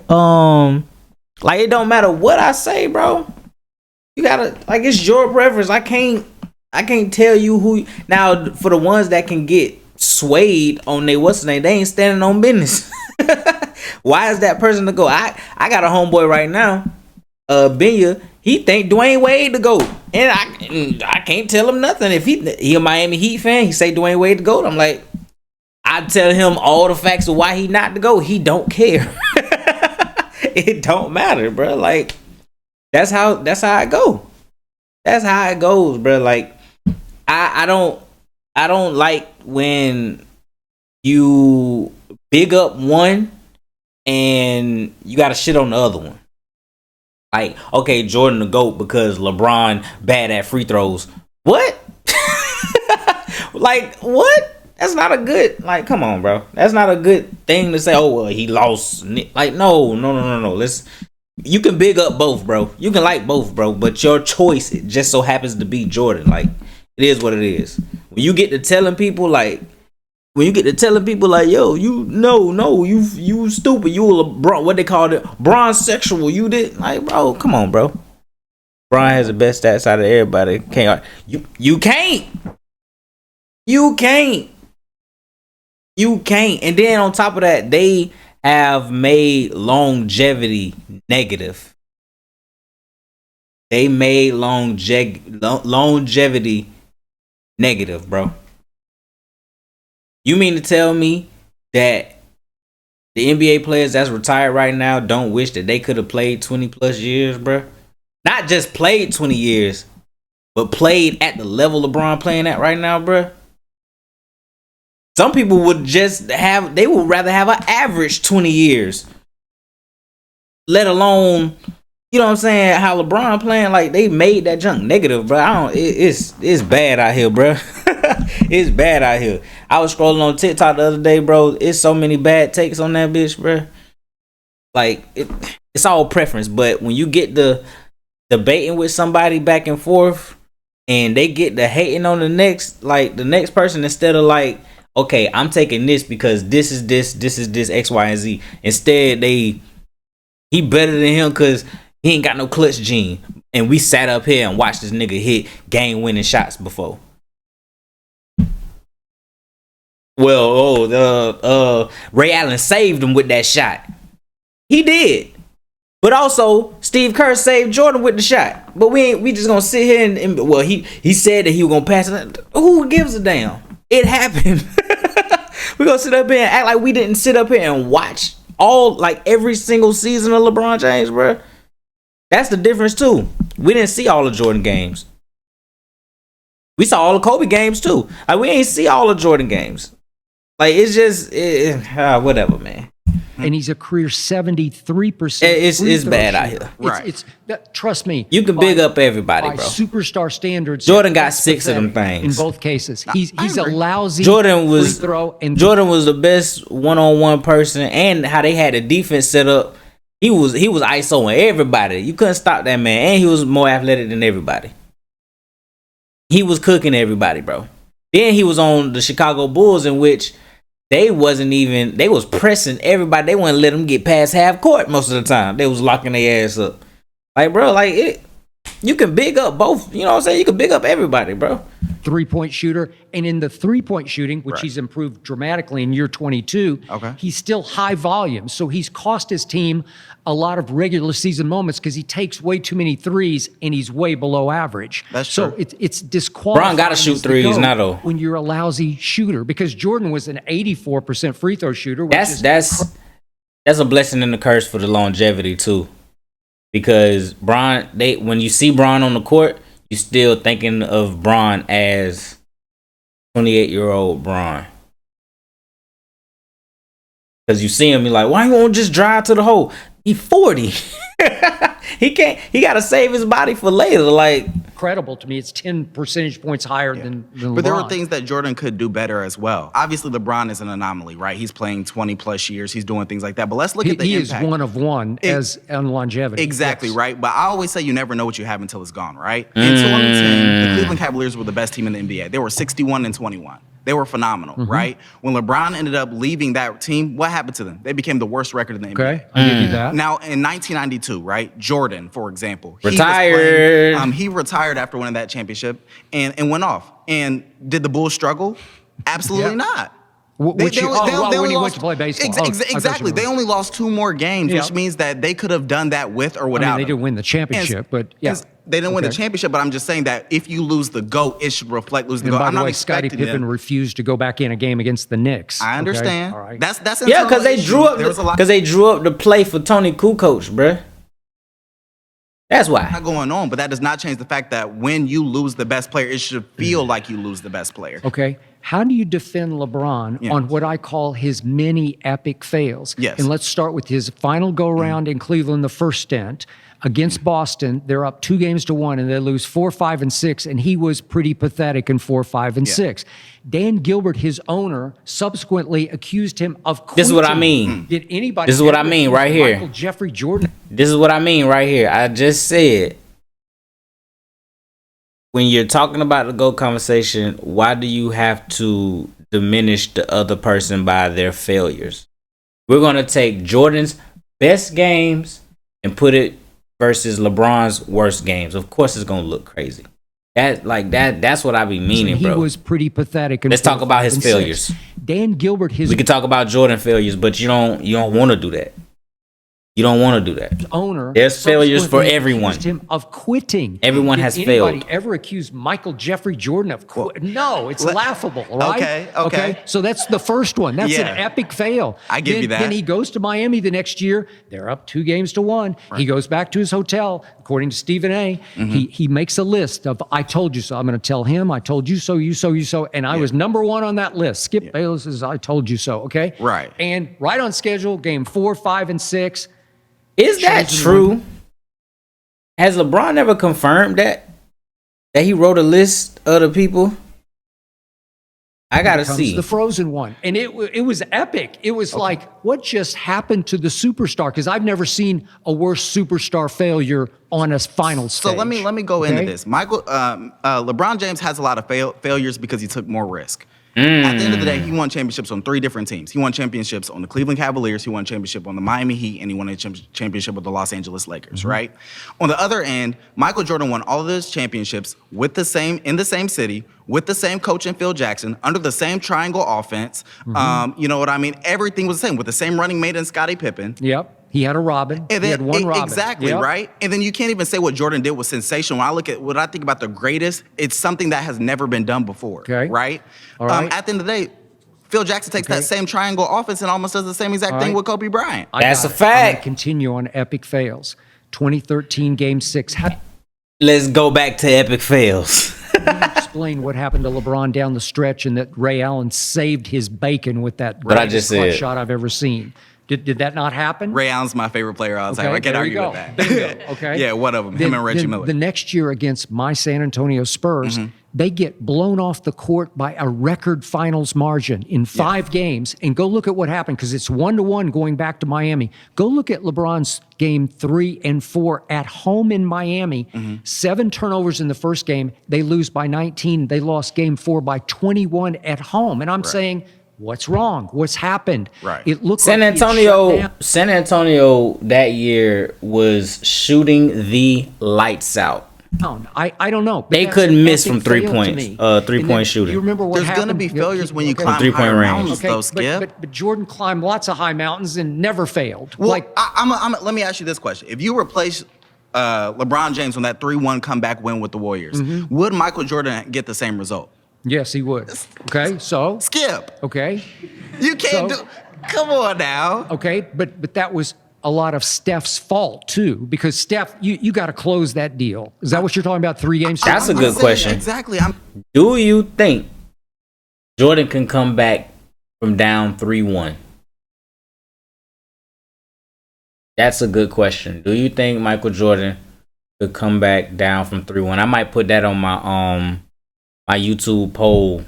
like, it don't matter what I say, bro. You gotta, like, it's your preference. I can't tell you who. Now, for the ones that can get swayed on their what's the name, they ain't standing on business. Why is that person to go? I got a homeboy right now, Benya. He think Dwayne Wade to go, and I can't tell him nothing. If he a Miami Heat fan, he say Dwayne Wade to go. I'm like, I tell him all the facts of why he not to go. He don't care. It don't matter, bro. Like, that's how it go. That's how it goes, bro. Like, I don't like when you big up one and you got to shit on the other one. Like, okay, Jordan the GOAT because LeBron bad at free throws. What? Like, what? That's not a good, like, come on, bro. That's not a good thing to say, oh, well, he lost. Like, no. You can big up both, bro. You can like both, bro. But your choice, it just so happens to be Jordan. Like, it is what it is. When you get to telling people, like, yo, you stupid, you a LeBron, what they called it, bronze sexual, you did, like, bro, come on, bro. Bron has the best stats out of everybody. You can't. And then on top of that, they have made longevity negative. They made longevity negative, bro. You mean to tell me that the NBA players that's retired right now don't wish that they could have played 20 plus years, bro? Not just played 20 years, but played at the level LeBron playing at right now, bro. Some people would they would rather have an average 20 years. Let alone, you know what I'm saying, how LeBron playing, like, they made that junk negative, bro. It's bad out here, bro. It's bad out here. I was scrolling on TikTok the other day, bro. It's so many bad takes on that bitch, bro. Like, it's all preference. But when you get the debating with somebody back and forth, and they get the hating on the next person, instead of like, okay, I'm taking this because this is this X, Y, and Z. Instead, he better than him because he ain't got no clutch gene. And we sat up here and watched this nigga hit game-winning shots before. Well, Ray Allen saved him with that shot. He did. But also, Steve Kerr saved Jordan with the shot. But we just gonna sit here and well, he said that he was gonna pass it. Who gives a damn? It happened. We gonna sit up here and act like we didn't sit up here and watch every single season of LeBron James, bro. That's the difference too. We didn't see all the Jordan games. We saw all the Kobe games too. Like, we ain't see all the Jordan games. Like, it's just whatever, man. And he's a career 73%. It's bad out here. Right. Trust me. You can big up everybody, by bro. Superstar standards. Jordan got 6 of them things. In both cases. He's a lousy Jordan was free throw. And Jordan was the best one-on-one person, and how they had the defense set up. He was ISOing everybody. You couldn't stop that man. And he was more athletic than everybody. He was cooking everybody, bro. Then he was on the Chicago Bulls, in which they was pressing everybody. They wouldn't let them get past half court most of the time. They was locking their ass up. Like, bro, you can big up both. You know what I'm saying? You can big up everybody, bro. three-point shooter. And in the three-point shooting, which he's improved dramatically in year 22, he's still high volume. So he's cost his team a lot of regular season moments because he takes way too many threes and he's way below average. That's so true. it's disqualifying. Bron gotta shoot as the threes GOAT now, though. when you're a lousy shooter, because Jordan was an 84% free throw shooter. Which That's a blessing and a curse for the longevity too, because Bron, when you see Bron on the court, you're still thinking of Bron as 28-year-old Bron, because you see him, you're like, why you won't just drive to the hole? He's 40. He can't. He got to save his body for later. Like, incredible to me. It's 10 percentage points higher than LeBron. But there were things that Jordan could do better as well. Obviously, LeBron is an anomaly, right? He's playing 20 plus years. He's doing things like that. But let's look at the impact. He is one of one as on longevity. Exactly, right? But I always say you never know what you have until it's gone, right? In 2010, the Cleveland Cavaliers were the best team in the NBA. They were 61-21. They were phenomenal, right? When LeBron ended up leaving that team, what happened to them? They became the worst record in the NBA. Okay, I give you that. Now, in 1992, right? Jordan, for example. Retired. He retired after winning that championship and went off. And did the Bulls struggle? Absolutely not. When he went to play baseball. Exactly. They only lost 2 more games, which means that they could have done that with or without. I mean, they didn't win the championship, but yeah. They didn't win the championship, but I'm just saying that if you lose the GOAT, it should reflect losing the GOAT. By I'm the not way, Scottie expecting Pippen them. refused to go back in a game against the Knicks. I understand. All right. That's because they drew up the play for Tony Kukoc, bruh. That's why. Not going on, but that does not change the fact that when you lose the best player, it should feel like you lose the best player. Okay. How do you defend LeBron on what I call his many epic fails? Yes. And let's start with his final go-round in Cleveland, the first stint. Against Boston, they're up 2-1, and they lose 4, 5, and 6, and he was pretty pathetic in 4, 5, and 6. Dan Gilbert, his owner, subsequently accused him of quitting. This is what I mean. Did anybody? This is what I mean right here. Michael Jeffrey Jordan. This is what I mean right here. I just said, when you're talking about the GOAT conversation, why do you have to diminish the other person by their failures? We're going to take Jordan's best games and put it versus LeBron's worst games. Of course, it's going to look crazy. That's what I be meaning, bro. He was pretty pathetic. Let's talk about his failures. Dan Gilbert, we could talk about Jordan failures, but you don't want to do that. You don't want to do that. Owner, there's failures for everyone. Accused him of quitting. Everyone has failed. Anybody ever accused Michael Jeffrey Jordan of quitting? No, it's laughable, right? Okay. So that's the first one. That's an epic fail. I give you that. Then he goes to Miami the next year. They're up 2-1. Right. He goes back to his hotel. According to Stephen A., he makes a list of, I told you so. I'm going to tell him, I told you so, you so. And I was number 1 on that list. Skip Bayless is I told you so, okay? Right. And right on schedule, game 4, 5, and 6. Is that true? Has LeBron ever confirmed that he wrote a list of the people? I gotta see the frozen one, and it was epic. It was like, what just happened to the superstar? Because I've never seen a worse superstar failure on a final stage. So let me go into this. LeBron James has a lot of failures because he took more risk. At the end of the day, he won championships on 3 different teams. He won championships on the Cleveland Cavaliers, he won a championship on the Miami Heat, and he won a championship with the Los Angeles Lakers, right? On the other end, Michael Jordan won all of those championships in the same city, with the same coach in Phil Jackson, under the same triangle offense. You know what I mean? Everything was the same, with the same running mate in Scottie Pippen. Yep. He had a Robin. And then, he had one Robin. Exactly, right? And then you can't even say what Jordan did was sensational. When I think about the greatest, it's something that has never been done before, right? All right. At the end of the day, Phil Jackson takes that same triangle offense and almost does the same exact thing with Kobe Bryant. That's a I'm fact. gonna continue on epic fails. 2013 Game 6. Let's go back to epic fails. Explain what happened to LeBron down the stretch and that Ray Allen saved his bacon with that greatest clutch shot I've ever seen. Did that not happen? Ray Allen's my favorite player all the time. I can't argue with that. Bingo. Okay. Yeah, one of them. Him and Reggie Miller. The next year against my San Antonio Spurs, they get blown off the court by a record finals margin in 5 games. And go look at what happened, because it's 1-1 going back to Miami. Go look at LeBron's game 3 and 4 at home in Miami. 7 turnovers in the first game. They lose by 19. They lost game 4 by 21 at home. And I'm saying, what's wrong? What's happened? Right. It looked San like Antonio that year was shooting the lights out. I don't know. But They that's couldn't an miss epic from 3 fail to points. me. 3-point shooting. You remember what There's happened? gonna be failures when you climb three-point higher range. mountains, though, Skip. But Jordan climbed lots of high mountains and never failed. Well, let me ask you this question: if you replace LeBron James on that 3-1 comeback win with the Warriors, would Michael Jordan get the same result? Yes, he would. Okay, so Skip. Okay, You can't do. Come on now. okay, but that was a lot of Steph's fault too, because Steph, you got to close that deal. Is that what you're talking about? 3 games. That's a I'm good saying question. Exactly. Do you think Jordan can come back from down 3-1? That's a good question. Do you think Michael Jordan could come back down from 3-1? I might put that on my my YouTube poll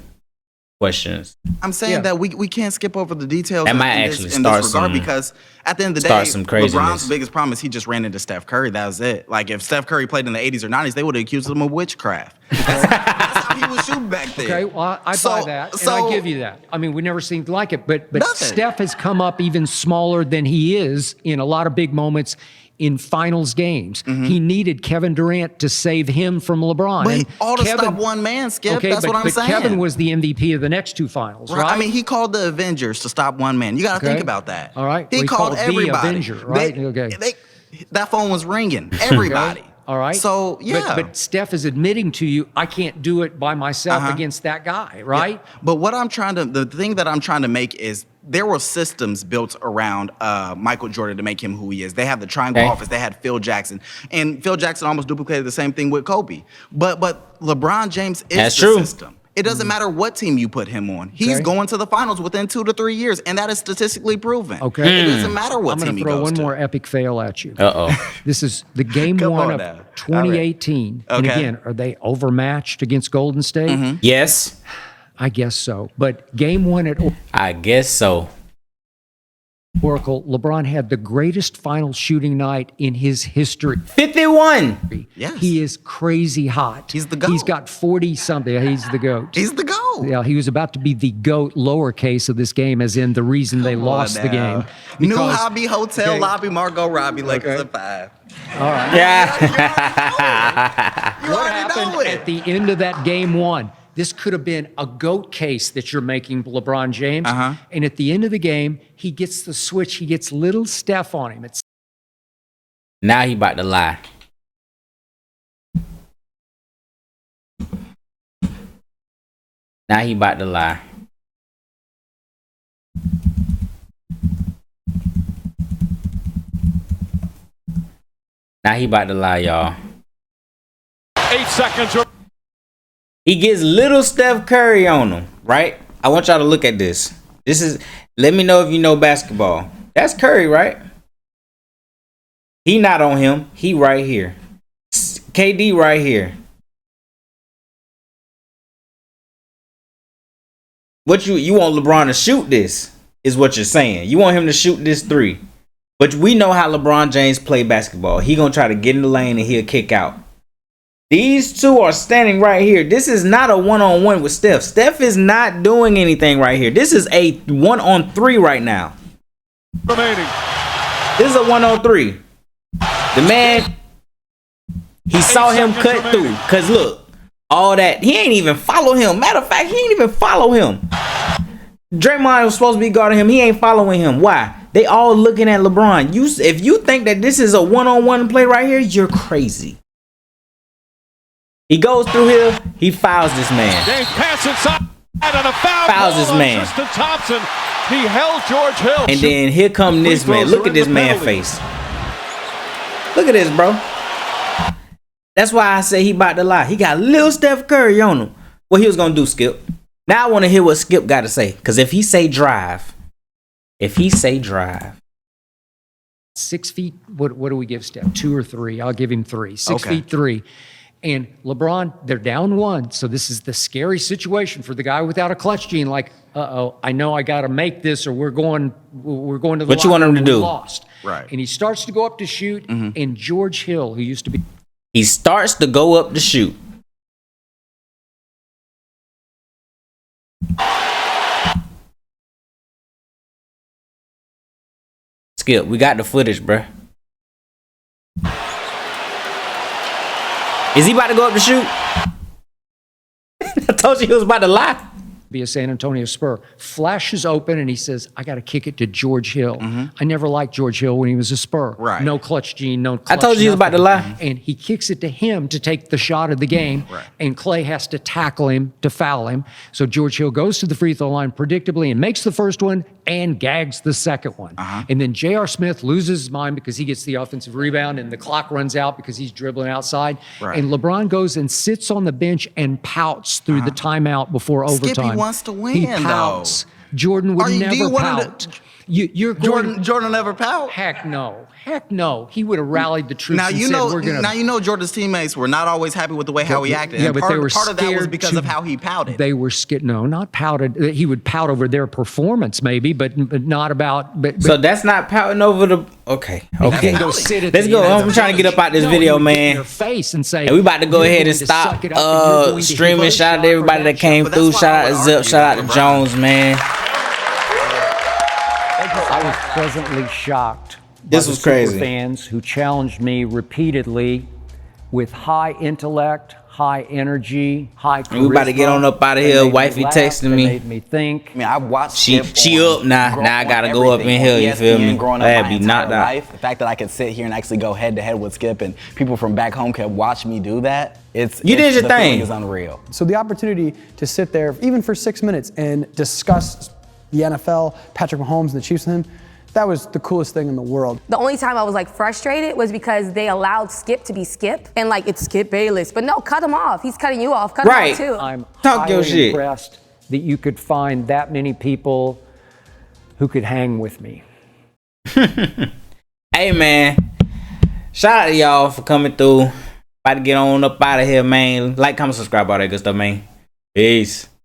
questions. I'm saying that we can't skip over the details That might in actually this start regard some- because at the end of the start day, some craziness. LeBron's biggest problem is he just ran into Steph Curry. That was it. Like if Steph Curry played in the 80s or 90s, they would have accused him of witchcraft. That's how he was shooting back then. Okay, well, I buy that, and I give you that. I mean, we never seemed like it, but Steph has come up even smaller than he is in a lot of big moments in finals games. He needed Kevin Durant to save him from LeBron. But And all to Kevin, stop one man, Skip. okay, That's but, what I'm but saying. Kevin was the MVP of the next 2 finals, right? I mean, he called the Avengers to stop one man. You got to think about that. All right. He Well, called the everybody. Avenger, right? Okay. That phone was ringing. Everybody. All right. So, yeah. But Steph is admitting to you, I can't do it by myself against that guy, right? Yeah. But the thing that I'm trying to make is there were systems built around Michael Jordan to make him who he is. They have the triangle offense. They had Phil Jackson. And Phil Jackson almost duplicated the same thing with Kobe. But LeBron James is That's the true. system. It doesn't matter what team you put him on. He's going to the finals within 2 to 3 years, and that is statistically proven. Okay. It doesn't matter what I'm team going he to throw goes one to. more epic fail at you. Uh-oh. This is the game Come 1 on of now. 2018. And Okay. again, are they overmatched against Golden State? Yes. I guess so. But game 1 at I guess so. Oracle, LeBron had the greatest final shooting night in his history. 51. Yes. He is crazy hot. He's the GOAT. He's got 40 something. He's the GOAT. He's the GOAT. Yeah, he was about to be the GOAT lowercase of this game, as in the reason they lost the game. New Because- Hobby Hotel okay. Lobby, Margot Robbie, Lakers at 5. All right. Yeah. What happened at the end of that game 1? This could have been a GOAT case that you're making LeBron James. And at the end of the game, he gets the switch. He gets little Steph on him. It's Now he about to lie. Now he about to lie. Now he about to lie, y'all. 8 seconds. He gets little Steph Curry on him, right? I want y'all to look at this. This is, let me know if you know basketball. That's Curry, right? He not on him. He right here. KD right here. What you want LeBron to shoot this is what you're saying. You want him to shoot this 3. But we know how LeBron James play basketball. He gonna try to get in the lane and he'll kick out. These two are standing right here. This is not a one-on-one with Steph. Steph is not doing anything right here. This is a 1-on-3 right now. Remaining. This is a 1-on-3. The man, he saw him cut through. Cause look, all that, he ain't even follow him. Matter of fact, he ain't even follow him. Draymond was supposed to be guarding him. He ain't following him. Why? They all looking at LeBron. If you think that this is a one-on-one play right here, you're crazy. He goes through here. He fouls this man. James pass inside and a foul. Fouls this on man. Tristan Thompson. He held George Hill. And then here come this man. Look at this man face. Look at this, bro. That's why I say he about to lie. He got little Steph Curry on him. What he was gonna do, Skip? Now I want to hear what Skip got to say. Because if he say drive, 6 feet. What do we give Steph? 2 or 3? I'll give him 3. 6 Okay. feet 3. And LeBron, they're down 1. So this is the scary situation for the guy without a clutch gene. Like, I know I got to make this, or we're going to the. What you want him to locker room, do? we Lost. Right. And he starts to go up to shoot, and George Hill, who used to be. he starts to go up to shoot. Skip, we got the footage, bruh. Is he about to go up to shoot? I told you he was about to lie. Be a San Antonio Spur, flashes open and he says, I got to kick it to George Hill. I never liked George Hill when he was a Spur. Right. No clutch gene, no clutch I told you he was about to nothing. lie. And he kicks it to him to take the shot of the game. Right. And Clay has to tackle him to foul him. So George Hill goes to the free throw line predictably and makes the first one and gags the second one. And then J.R. Smith loses his mind because he gets the offensive rebound and the clock runs out because he's dribbling outside. Right. And LeBron goes and sits on the bench and pouts through the timeout before overtime. Skippy wants to win, He though. pouts. Jordan would Do you never want pout. him to- You're going, Jordan never pout. Heck no. Heck no. He would have rallied the troops Now and you said, know. we're gonna. Now you know Jordan's teammates were not always happy with the way how he acted. Yeah, And but part, they were part of that was scared because to- of how he pouted. They were scared. No, not pouted. He would pout over their performance, maybe, but not about. But So that's not pouting over the. Okay. Okay. Go sit at Let's the go. end of I'm the trying to get up out this No, video, you would get in man. their face and say, And we about to go "You're ahead going and to stop suck it up and you're going to streaming. hit Shout out to shot everybody for that came But through. that's why Shout I out to would Zip. argue Shout out that to LeBron- Jones, man. I was pleasantly shocked. This by was the super crazy. Fans who challenged me repeatedly with high intellect, high energy, high charisma. We about to get on up out of They here. made me Wifey laugh, texting they me. made me think. I mean, I watched. She Skip up now. on- Now I on gotta go up in everything, here. on You feel me? Growing I up had my be entire knocked out. life, the fact that I could sit here and actually go head to head with Skip, and people from back home could watch me do that. You did your the feeling thing. is unreal. So the opportunity to sit there, even for 6 minutes, and discuss the NFL, Patrick Mahomes and the Chiefs with him, that was the coolest thing in the world. The only time I was like frustrated was because they allowed Skip to be Skip and like it's Skip Bayless. But no, cut him off. He's cutting you off. Cut him off too. I'm Talk your highly shit. impressed that you could find that many people who could hang with me. Hey, man. Shout out to y'all for coming through. About to get on up out of here, man. Like, comment, subscribe, all that good stuff, man. Peace.